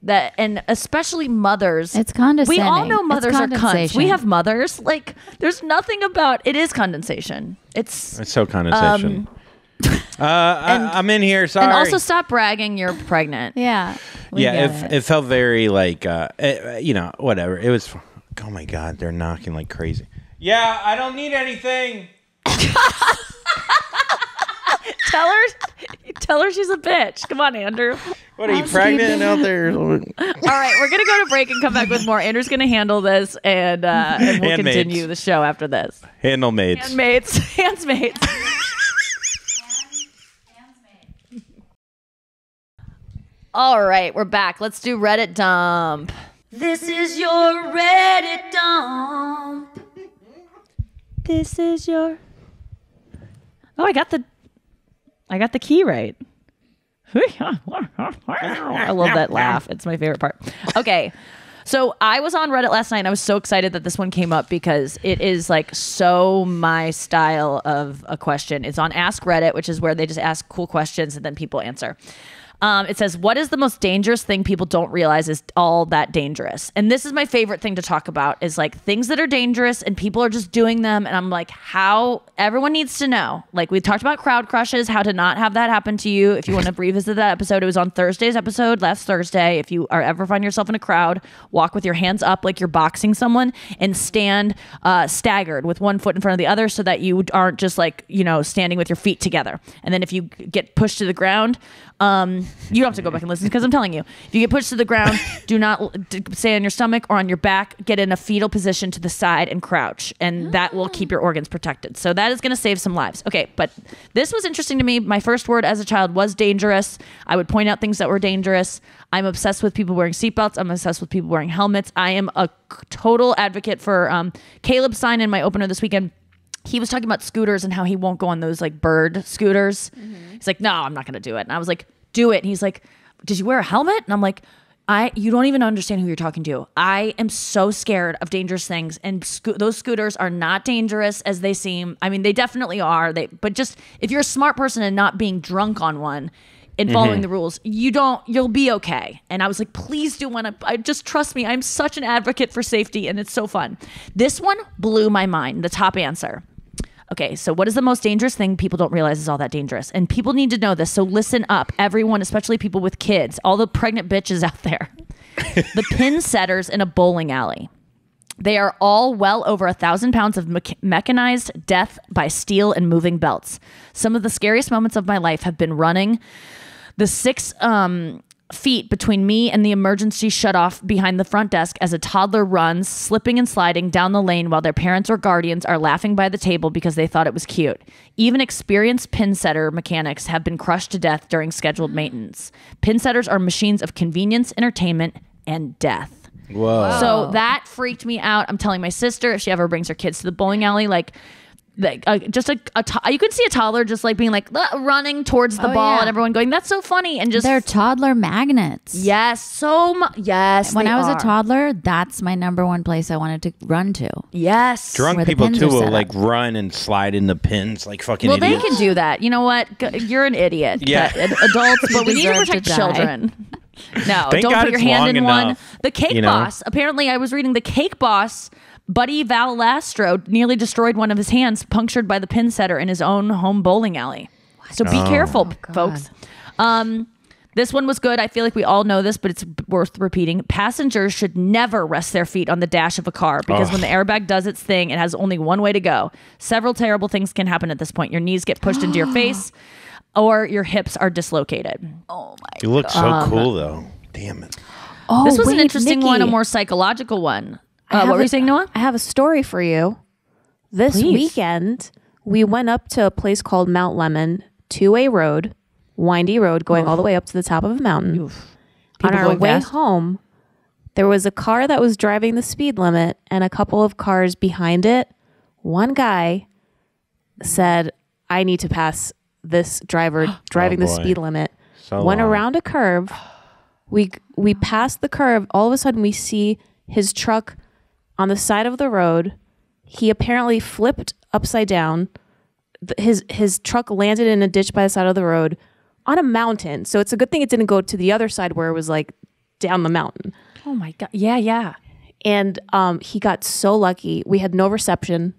And especially mothers. It's condescending. We all know mothers are cunts. condensation. We have mothers. Like, there's nothing about it is condensation. It's so condensation. I'm in here. Sorry. And also stop bragging you're pregnant. Yeah. It felt very like whatever. It was. Oh my God, they're knocking like crazy. Yeah, I don't need anything. Tell her she's a bitch. Come on, Andrew. What are you pregnant out there? All right, we're gonna go to break and come back with more. Andrew's gonna handle this, and we'll continue the show after this. Handmaids. Handsmaids. All right, we're back. Let's do Reddit dump. This is your Reddit dump. This is your. Oh, I got the key right. I love that laugh. It's my favorite part. Okay. So I was on Reddit last night and I was so excited that this one came up because it is like so my style of a question. It's on Ask Reddit, which is where they just ask cool questions and then people answer. It says, what is the most dangerous thing people don't realize is all that dangerous? And this is my favorite thing to talk about, is like things that are dangerous and people are just doing them. And I'm like, how everyone needs to know. Like we talked about crowd crushes, how to not have that happen to you. If you want to revisit that episode, it was on Thursday's episode, last Thursday. If you are ever find yourself in a crowd, walk with your hands up like you're boxing someone and stand staggered with one foot in front of the other so that you aren't just like, standing with your feet together. And then if you get pushed to the ground, you don't have to go back and listen because I'm telling you, if you get pushed to the ground, do not stay on your stomach or on your back. Get in a fetal position to the side and crouch, and that will keep your organs protected. So that is going to save some lives. Okay, but this was interesting to me. My first word as a child was dangerous. I would point out things that were dangerous. I'm obsessed with people wearing seatbelts. I'm obsessed with people wearing helmets. I am a total advocate for Caleb Stein in my opener this weekend. He was talking about scooters and how he won't go on those like bird scooters. He's like, no, I'm not going to do it. And I was like, do it. And he's like, did you wear a helmet? And I'm like, you don't even understand who you're talking to. I am so scared of dangerous things. And those scooters are not dangerous as they seem. I mean, they definitely are. But just if you're a smart person and not being drunk on one and following the rules, you'll be okay. And I was like, please do one. I just trust me. I'm such an advocate for safety and it's so fun. This one blew my mind. The top answer. Okay, so what is the most dangerous thing people don't realize is all that dangerous? And people need to know this, so listen up, everyone, especially people with kids, all the pregnant bitches out there. The pin setters in a bowling alley. They are all well over 1,000 pounds of mechanized death by steel and moving belts. Some of the scariest moments of my life have been running the 6 feet between me and the emergency shutoff behind the front desk as a toddler runs, slipping and sliding down the lane while their parents or guardians are laughing by the table because they thought it was cute. Even experienced pin setter mechanics have been crushed to death during scheduled maintenance. Pin setters are machines of convenience, entertainment, and death. Whoa. So that freaked me out. I'm telling my sister, if she ever brings her kids to the bowling alley, just you could see a toddler just like being like running towards the ball and everyone going, that's so funny, and just they're toddler magnets. Yes, yes. When I was a toddler, that's my number one place I wanted to run to. Yes, drunk people too will like run and slide in the pins like fucking. Well, idiots. they can do that. You know what? You're an idiot. Yeah, adults, but we need to protect children. No, Thank don't God put your it's hand in long one. enough, The Cake Boss. Apparently, I was reading the Cake Boss. Buddy Valastro nearly destroyed one of his hands, punctured by the pin setter in his own home bowling alley. So be careful, folks. This one was good. I feel like we all know this, but it's worth repeating. Passengers should never rest their feet on the dash of a car because when the airbag does its thing, it has only one way to go. Several terrible things can happen at this point. Your knees get pushed into your face or your hips are dislocated. Oh my! You look so cool though. Damn it. Oh, this was an interesting Nikki. one, a more psychological one. What were you saying, Noah? I have a story for you. This weekend, we went up to a place called Mount Lemon, 2-way road, windy road, going all the way up to the top of a mountain. On our going way fast? home, there was a car that was driving the speed limit and a couple of cars behind it. One guy said, I need to pass this driver driving the boy. speed limit. So Went long. around a curve. We passed the curve. All of a sudden, we see his truck on the side of the road. He apparently flipped upside down. His truck landed in a ditch by the side of the road on a mountain. So it's a good thing it didn't go to the other side where it was like down the mountain. Oh my God. Yeah. And he got so lucky. We had no reception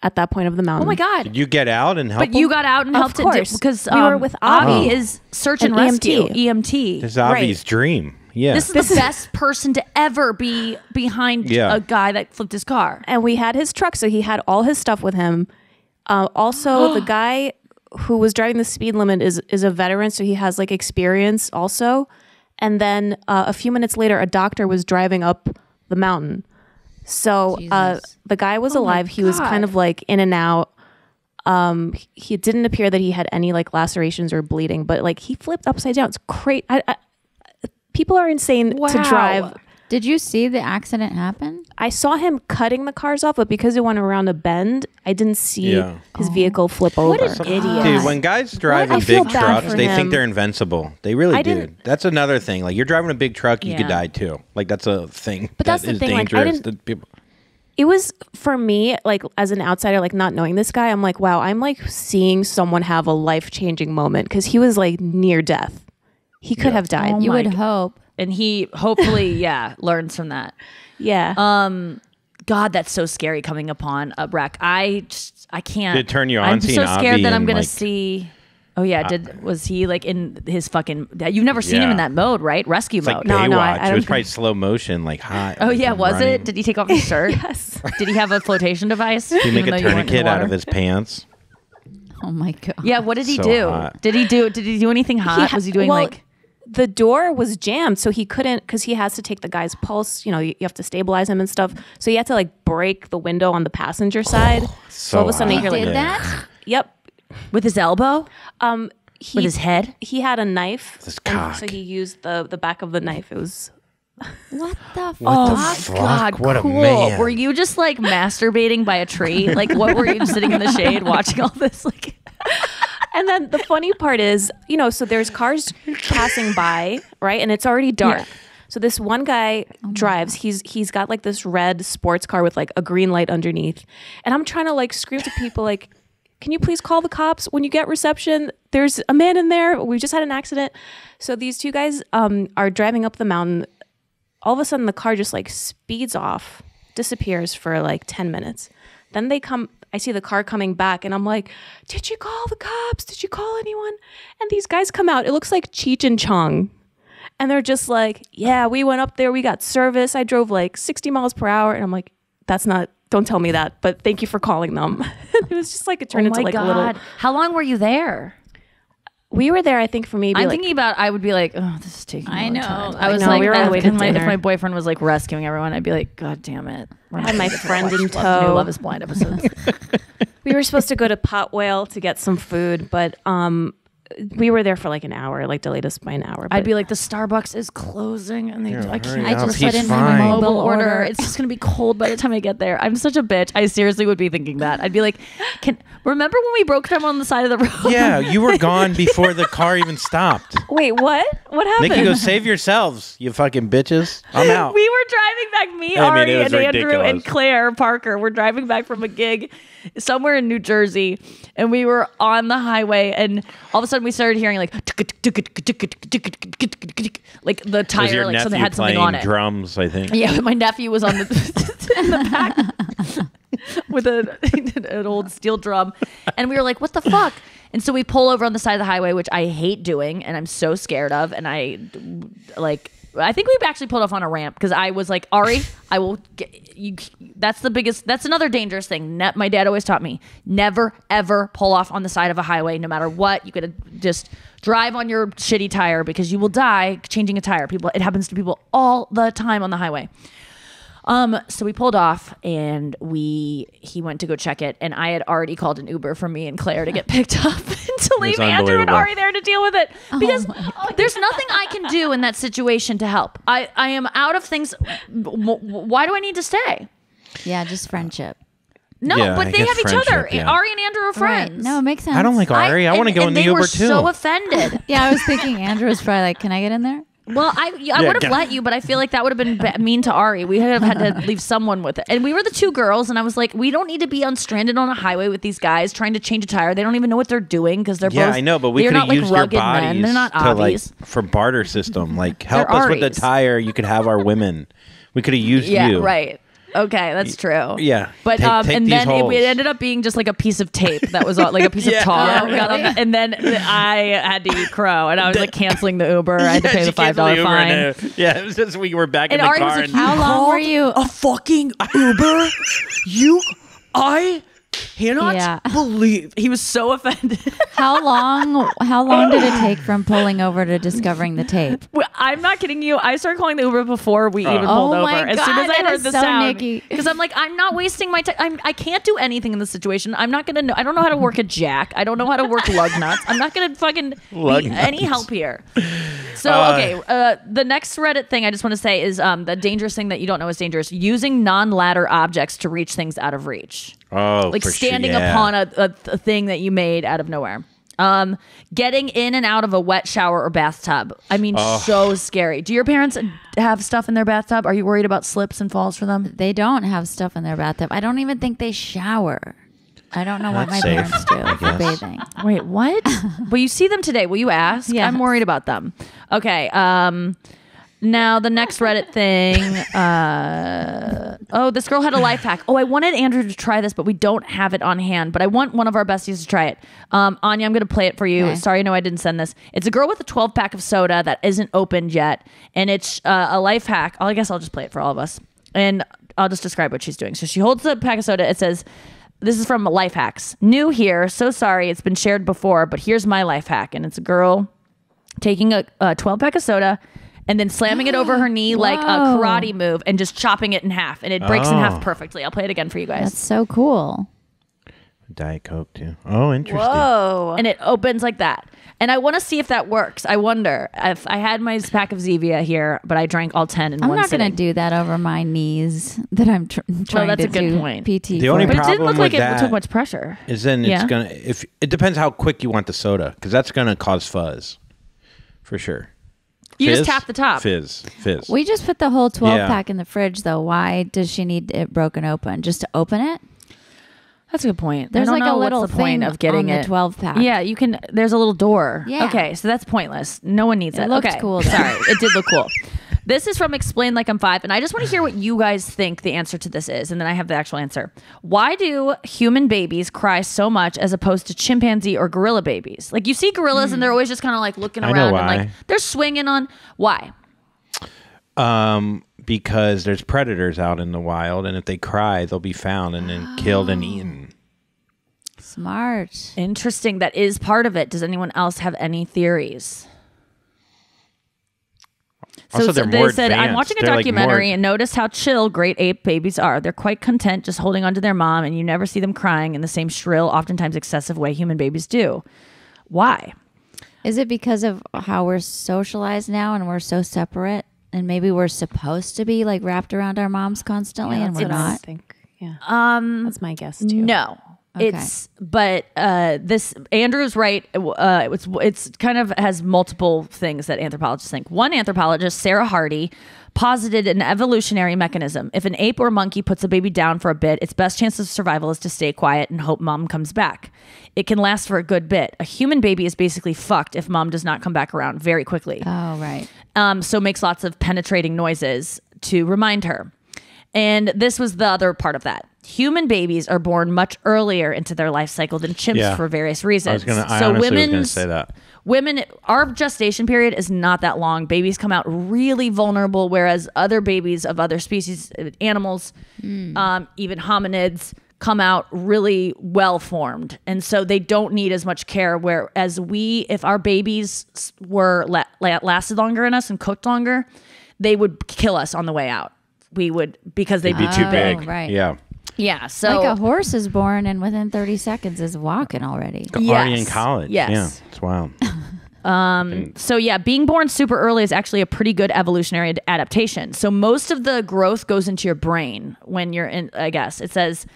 at that point of the mountain. Oh my God. Did you get out and help But you him? got out and Of helped it course. because We were with Avi. is search and An rescue. EMT. EMT. This is Avi's dream. Yeah. This is the best person to ever be behind Yeah. a guy that flipped his car. And we had his truck, so he had all his stuff with him. Also, the guy who was driving the speed limit is a veteran, so he has like experience also. And then a few minutes later, a doctor was driving up the mountain. So the guy was alive. He was kind of like in and out. He didn't appear that he had any like lacerations or bleeding, but like he flipped upside down. It's crazy. People are insane to drive. Did you see the accident happen? I saw him cutting the cars off, but because it went around a bend, I didn't see his vehicle flip over. What an idiot. Dude, when guys drive I in feel big bad trucks, for they him. think they're invincible. They really I do. didn't- That's another thing. Like you're driving a big truck, you could Yeah. die too. Like that's a thing. But that's that the is thing, like, I dangerous. didn't- That people. It was for me, like as an outsider, like not knowing this guy, I'm like, wow, I'm like seeing someone have a life-changing moment because he was like near death. He could have died. You would hope. And he hopefully, learns from that. Yeah. God, that's so scary coming upon a wreck. I can't. Did it turn you on I'm seeing so scared Avi that I'm and, gonna like- see. Oh yeah, was he like in his fucking? You've never seen him in Yeah. that mode, right? Rescue It's mode. like No, Baywatch. I It was don't probably slow motion, like hot. Oh yeah, was running. it? Did he take off his shirt? Yes. Did he have a flotation device? Did he make even a though you weren't in tourniquet the out of water? his pants? Oh my god. Yeah, what did he So do? hot. Did he do anything hot? Was he doing like? The door was jammed, so he couldn't, because he has to take the guy's pulse. You know, you have to stabilize him and stuff. So he had to like break the window on the passenger side. So all of a sudden you hear like, Did that? yep. With his elbow? He, With his head? He had a knife. His and cock. so he used the back of the knife. It was What the What the fuck? fuck? God, what cool. a man. Were you just like masturbating by a tree? Like, what were you sitting in the shade watching all this? Like, And then the funny part is, you know, so there's cars passing by, right? And it's already dark. Yeah. So this one guy drives. He's got like this red sports car with like a green light underneath. And I'm trying to like scream to people like, can you please call the cops when you get reception? There's a man in there. We just had an accident. So these two guys are driving up the mountain. All of a sudden the car just like speeds off, disappears for like 10 minutes. Then they come, I see the car coming back and I'm like, did you call the cops? Did you call anyone? And these guys come out. It looks like Cheech and Chong. And they're just like, yeah, we went up there. We got service. I drove like 60 miles per hour. And I'm like, don't tell me that. But thank you for calling them. It was just like, it turned into like a little. How long were you there? We were there, I think, for maybe I'm like. thinking about. I would be like, oh, this is taking. I a long know. time. I I was know, like, we were on the way to if dinner. my boyfriend was like rescuing everyone, I'd be like, God damn it. I had my friend in New tow. Love Is Blind episodes. We were supposed to go to Pot Whale to get some food, but we were there for like an hour, like delayed us by an hour. I'd but- be like, the Starbucks is closing, and I hurry can't. I up. just He's put in my fine. mobile Mobile order. order. It's just gonna be cold by the time I get there. I'm such a bitch. I seriously would be thinking that. I'd be like, remember when we broke them on the side of the road? Yeah, you were gone before the car even stopped. Wait, what? What happened? Nikki goes, save yourselves, you fucking bitches. I'm out. We were driving back, me, I mean, Ari, it was and Andrew, and ridiculous. Claire Parker. We're driving back from a gig somewhere in New Jersey, and we were on the highway, and all of a sudden we started hearing like the Was tire, your like something nephew had something playing on it. drums, I think. Yeah, my nephew was on the in the back with an old steel drum, and we were like, "What the fuck?" And so we pull over on the side of the highway, which I hate doing, and I'm so scared of. And I think we actually pulled off on a ramp because I was like, Ari, I will get you. That's another dangerous thing. My dad always taught me, never, ever pull off on the side of a highway, no matter what. You could just drive on your shitty tire because you will die changing a tire. It happens to people all the time on the highway. So we pulled off and he went to go check it, and I had already called an Uber for me and Claire to get picked up and to leave Andrew and unbelievable. Ari there to deal with it because my there's nothing I can do in that situation to help. I am out of things. Why do I need to stay? Yeah, just friendship. No, Yeah, but I they guess have each other. friendship, yeah. Ari and Andrew are friends. Right. No, it makes sense. I don't like Ari. I want to go in the they Uber were too. so offended. Yeah, I was thinking Andrew was probably like, "Can I get in there?" Well, I would have let you, but I feel like that would have been mean to Ari. We would have had to leave someone with it. And we were the two girls, and I was like, we don't need to be unstranded on a highway with these guys trying to change a tire. They don't even know what they're doing because they're Yeah, both. I know, but we they're could not have used like your rugged men. bodies They're not to like obvious. for barter system. Like help They're us with the Aries. tire. You could have our women. We could have used Yeah, you. right. Okay, that's true. Yeah, But take and these then it holes. ended up being just like a piece of tape that was like a piece of tar. Yeah, We got on really? the- and then I had to eat crow, and I was like canceling the Uber. I had to pay the $5 fine. Yeah, it was just we were back And in the Ari was car. like, and How long were you? A fucking Uber? I cannot Yeah. believe he was so offended. How long did it take from pulling over to discovering the tape? Well, I'm not kidding you. I started calling the Uber before we even Oh pulled over. my As soon as God, I that heard is the so sound, Nikki. because I'm like, I'm not wasting my time. I can't do anything in this situation. I'm not gonna know. I don't know how to work a jack. I don't know how to work lug nuts. I'm not gonna fucking Lug be any nuts. help here. So okay, the next Reddit thing I just want to say is the dangerous thing that you don't know is dangerous: using non-ladder objects to reach things out of reach. oh, Like for sure, standing yeah. upon a thing that you made out of nowhere. Getting in and out of a wet shower or bathtub. I mean, so scary. Do your parents have stuff in their bathtub? Are you worried about slips and falls for them? They don't have stuff in their bathtub. I don't even think they shower. I don't know what my That's safe, parents do I for guess. bathing. Wait, what? Well, you see them today. Will you ask? Yes. I'm worried about them. Okay. Now the next Reddit thing. This girl had a life hack. Oh, I wanted Andrew to try this, but we don't have it on hand. But I want one of our besties to try it. Anya, I'm going to play it for you. Okay. Sorry, no, I didn't send this. It's a girl with a 12-pack of soda that isn't opened yet, and it's a life hack. I guess I'll just play it for all of us, and I'll just describe what she's doing. So she holds the pack of soda. It says, this is from Life Hacks. New here. So sorry. It's been shared before, but here's my life hack. And it's a girl taking a 12-pack of soda and then slamming it over her knee like a karate move and just chopping it in half. And it breaks in half perfectly. I'll play it again for you guys. That's so cool. Diet Coke too. Oh, interesting. Whoa. And it opens like that. And I want to see if that works. I wonder if I had my pack of Zevia here, but I drank all 10 in I'm one not going sitting. to do that over my knees that I'm trying that's to a good do point. PT The only for. But it didn't look problem like with it that took much pressure. Is then Yeah. it's gonna if it depends how quick you want the soda because that's gonna cause fuzz, for sure. You just Fizz? tap the top. Fizz. We just put the whole 12 Yeah. pack in the fridge, though. Why does she need it broken open? Just to open it? That's a good point. There's I don't like a know little what's the point thing of getting on it. the 12 pack. Yeah, you can. There's a little door. Yeah. Okay, so that's pointless. No one needs it. It looked okay. cool, though. Sorry, it did look cool. This is from Explain Like I'm 5, and I just want to hear what you guys think the answer to this is, and then I have the actual answer. Why do human babies cry so much as opposed to chimpanzee or gorilla babies? Like you see gorillas, and they're always just kind of like looking I know around and why. like they're swinging on. Why? Because there's predators out in the wild, and if they cry, they'll be found and then killed and eaten. Smart. Interesting. That is part of it. Does anyone else have any theories? Also, they're they more said, I'm advanced. watching a They're, like, documentary more- and noticed how chill great ape babies are. They're quite content just holding onto their mom, and you never see them crying in the same shrill, oftentimes excessive way human babies do. Why? Is it because of how we're socialized now and we're so separate? And maybe we're supposed to be like wrapped around our moms constantly and we're That's what I not? think. Yeah. That's my guess too. No. Okay. But this Andrew's right. It's kind of has multiple things that anthropologists think. One anthropologist, Sarah Hardy, posited an evolutionary mechanism. If an ape or monkey puts a baby down for a bit, its best chance of survival is to stay quiet and hope mom comes back. It can last for a good bit. A human baby is basically fucked if mom does not come back around very quickly. Oh, right. So makes lots of penetrating noises to remind her. And this was the other part of that. Human babies are born much earlier into their life cycle than chimps Yeah. for various reasons. I honestly was gonna say that. Women, our gestation period is not that long. Babies come out really vulnerable, whereas other babies of other species, animals, even hominids, come out really well formed, and so they don't need as much care. Whereas if our babies were lasted longer in us and cooked longer, they would kill us on the way out. We would because they'd Be too big. right. Yeah. Yeah, so Like a horse is born and within 30 seconds is walking already. Already in college. Yes. Yeah. It's wild. So yeah, being born super early is actually a pretty good evolutionary adaptation. So most of the growth goes into your brain when you're in, I guess. It says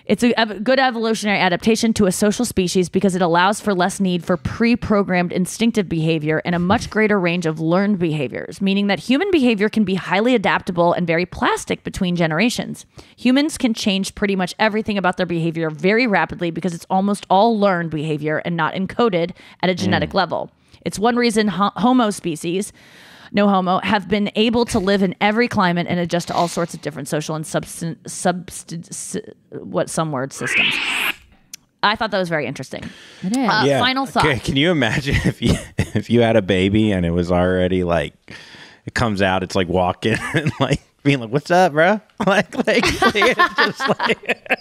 it's a good evolutionary adaptation to a social species because it allows for less need for pre-programmed instinctive behavior and a much greater range of learned behaviors, meaning that human behavior can be highly adaptable and very plastic between generations. Humans can change pretty much everything about their behavior very rapidly because it's almost all learned behavior and not encoded at a genetic level. It's one reason Homo species, no homo, have been able to live in every climate and adjust to all sorts of different social and systems. I thought that was very interesting. It is. Final thought. Okay, can you imagine if you had a baby and it was already like it comes out, it's like walking and like being like, "What's up, bro?" Like it's just like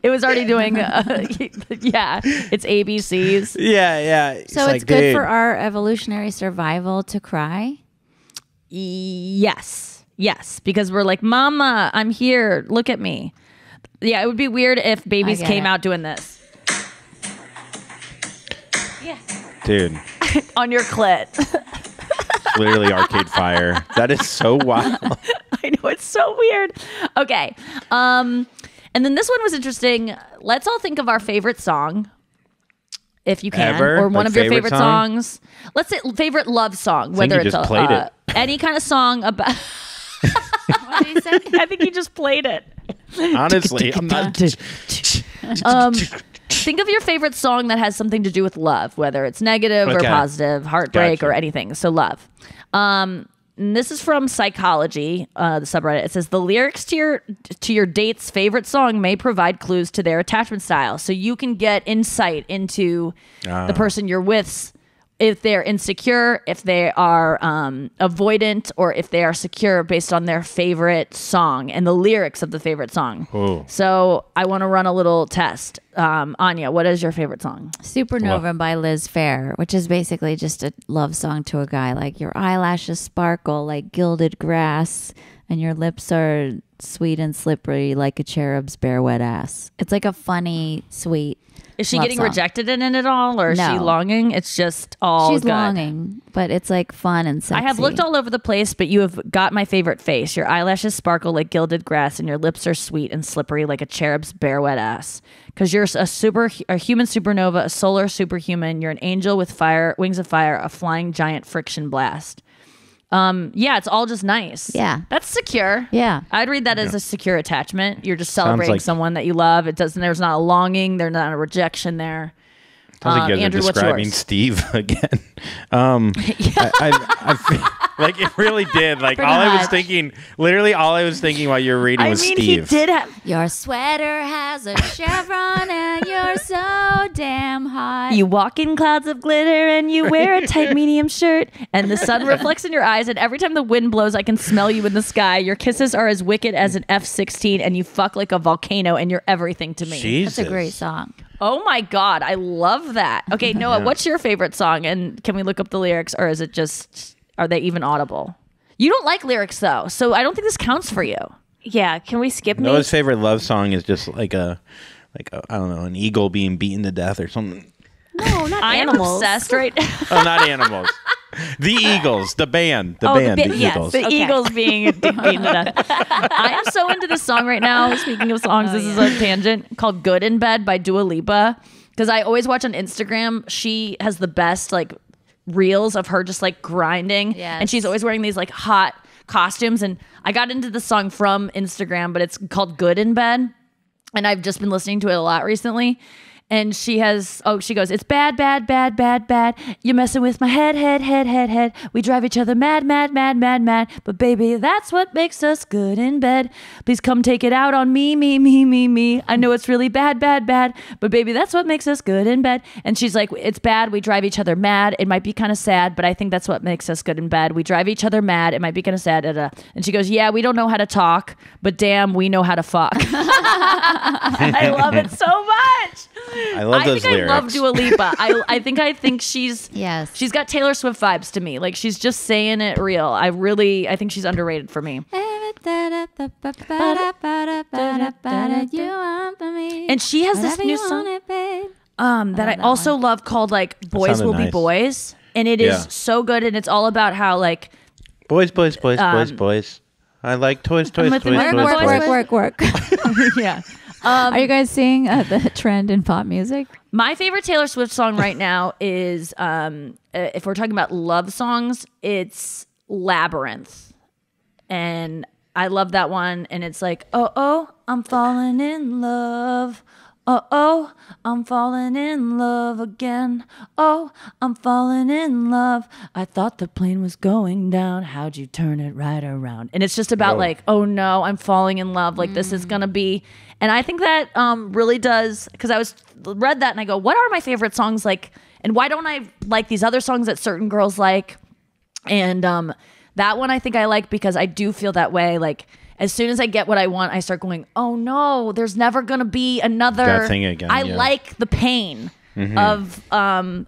It was already doing, it's ABCs. yeah. So it's good for our evolutionary survival to cry? Yes, because we're like, Mama, I'm here. Look at me. Yeah, it would be weird if babies I get came it. out doing this dude. on your clit. Literally Arcade Fire. That is so wild. I know, it's so weird. Okay. And then this one was interesting. Let's all think of our favorite song, if you can, Ever? or one Like of your favorite favorite song? songs. Let's say favorite love song, think whether you it's just played it. any kind of song about. What did he say? I think he just played it. Honestly, I'm not. Think of your favorite song that has something to do with love, whether it's negative or positive, heartbreak or anything. So love. And this is from Psychology, the subreddit. It says the lyrics to your date's favorite song may provide clues to their attachment style, so you can get insight into the person you're with, if they're insecure, if they are avoidant, or if they are secure based on their favorite song and the lyrics of the favorite song. Ooh. So I want to run a little test. Anya, what is your favorite song? Supernova by Liz Phair, which is basically just a love song to a guy. Like, your eyelashes sparkle like gilded grass, and your lips are sweet and slippery like a cherub's bare wet ass. It's like a funny, sweet. Is she getting rejected in it at all, or is she longing? It's just all She's good. longing, but it's like fun and sexy. I have looked all over the place, but you have got my favorite face. Your eyelashes sparkle like gilded grass, and your lips are sweet and slippery like a cherub's bare wet ass. Because you're a human supernova, a solar superhuman. You're an angel with wings of fire, a flying giant friction blast. Yeah, it's all just nice. Yeah. That's secure. Yeah. I'd read that as a secure attachment. You're just celebrating someone that you love. There's not a longing, there's not a rejection there. Sounds like you guys Andrew, are what's describing yours? Steve again. I feel like it really did. Like Pretty all I was much. thinking, literally all I was thinking while you were reading was Steve. he did have. Your sweater has a chevron and you're so damn hot. You walk in clouds of glitter and you wear a tight medium shirt and the sun reflects in your eyes, and every time the wind blows I can smell you in the sky. Your kisses are as wicked as an F-16 and you fuck like a volcano and you're everything to me. Jesus. That's a great song. Oh my God, I love that. Okay, Noah, what's your favorite song? And can we look up the lyrics, or is it just, are they even audible? You don't like lyrics though, so I don't think this counts for you. Yeah, can we skip me? Noah's favorite love song is just like a I don't know, an eagle being beaten to death or something. No, not I am animals. obsessed right now. Oh, not animals. The Eagles, the band, the yes, Eagles. The Eagles being beaten to death. I am so into this song right now. Speaking of songs, this is a tangent called Good in Bed by Dua Lipa. Because I always watch on Instagram. She has the best like reels of her just like grinding. Yes. And she's always wearing these like hot costumes. And I got into the song from Instagram, but it's called Good in Bed. And I've just been listening to it a lot recently. And she goes, it's bad, bad, bad, bad, bad. You're messing with my head, head, head, head, head. We drive each other mad, mad, mad, mad, mad. But baby, that's what makes us good in bed. Please come take it out on me, me, me, me, me. I know it's really bad, bad, bad. But baby, that's what makes us good in bed. And she's like, it's bad. We drive each other mad. It might be kind of sad, but I think that's what makes us good in bed. We drive each other mad. It might be kind of sad. And she goes, yeah, we don't know how to talk, but damn, we know how to fuck. I love it so much. I love those lyrics. I love Dua Lipa. I think she's Yes. she's got Taylor Swift vibes to me. Like she's just saying it real. I think she's underrated for me. And she has this new song that I also love called like Boys sounded Will Be nice. Boys. And it is so good, and it's all about how like Boys. I like toys, toys, with toys, the toys. Work. yeah. Are you guys seeing the trend in pop music? My favorite Taylor Swift song right now is, if we're talking about love songs, it's Labyrinth. And I love that one. And it's like, oh, I'm falling in love. Oh, I'm falling in love again. Oh, I'm falling in love. I thought the plane was going down. How'd you turn it right around? And it's just about like, oh no, I'm falling in love. Like this is going to be. And I think that really does, because I read that and I go, what are my favorite songs like? And why don't I like these other songs that certain girls like? And that one I think I like because I do feel that way. Like as soon as I get what I want, I start going, oh no, there's never going to be another. That thing again, I yeah. like the pain of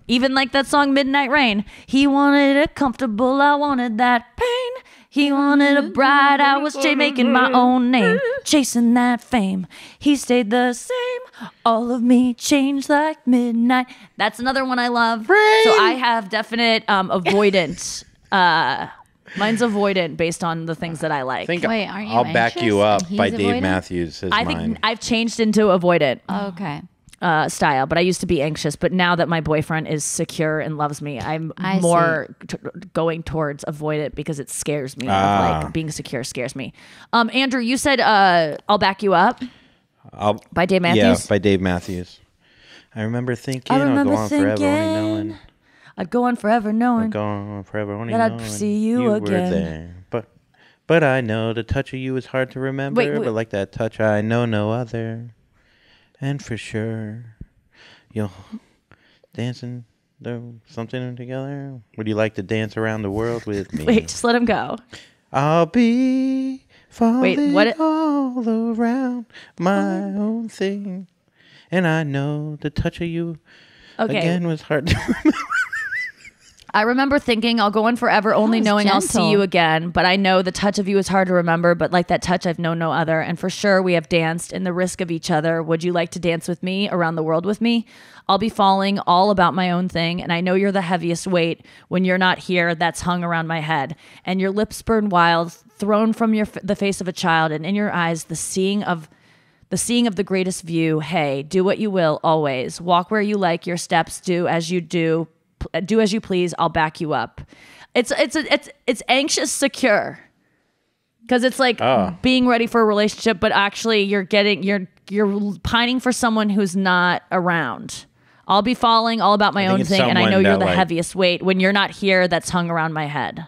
even like that song Midnight Rain. He wanted it comfortable, I wanted that pain. He wanted a bride, I was making my own name, chasing that fame. He stayed the same, all of me changed like midnight. That's another one I love. So I have definite avoidant. Mine's avoidant based on the things that I like. I think Wait, aren't you I'll back anxious you up and he's by Dave avoidant? Matthews. I think I've changed into avoidant. Okay. style, but I used to be anxious. But now that my boyfriend is secure and loves me, I'm more going towards avoid it because it scares me. Like being secure scares me. Andrew, you said I'll Back You Up by Dave Matthews. Yeah, by Dave Matthews. I remember thinking I'll go on forever only knowing. I'd go on forever knowing. I'd go on forever only that knowing I'd see you again. Were there. But I know the touch of you is hard to remember. Wait. But like that touch, I know no other. And for sure, you'll dancing something together. Would you like to dance around the world with me? Wait, just let him go. I'll be falling what all around my own thing. And I know the touch of you again was hard to remember. I remember thinking I'll go on forever only knowing I'll see you again, but I know the touch of you is hard to remember, but like that touch I've known no other, and for sure we have danced in the risk of each other. Would you like to dance with me around the world with me? I'll be falling all about my own thing, and I know you're the heaviest weight when you're not here that's hung around my head, and your lips burn wild, thrown from the face of a child, and in your eyes the seeing of the greatest view. Hey, do what you will always. Walk where you like your steps, do as you please. I'll back you up. It's anxious secure because it's like being ready for a relationship, but actually you're pining for someone who's not around. I'll be falling all about my own thing, and I know you're the heaviest weight when you're not here that's hung around my head.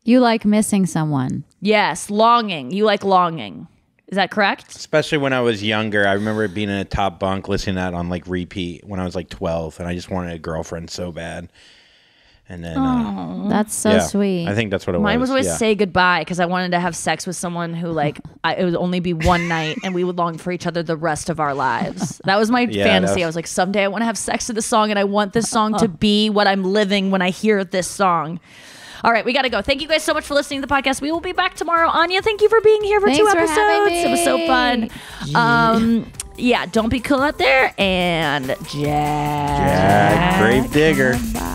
You like missing someone. Yes, longing. You like longing. Is that correct? Especially when I was younger. I remember being in a top bunk listening to that on like repeat when I was like 12, and I just wanted a girlfriend so bad. And then that's so sweet. I think that's what it was. Mine was always say goodbye because I wanted to have sex with someone who like it would only be one night and we would long for each other the rest of our lives. That was my fantasy. I was like, someday I want to have sex to this song, and I want this song to be what I'm living when I hear this song. All right, we got to go. Thank you guys so much for listening to the podcast. We will be back tomorrow. Anya, thank you for being here for 2 episodes. It was so fun. Don't be cool out there. And Jack. Grave digger. Bye.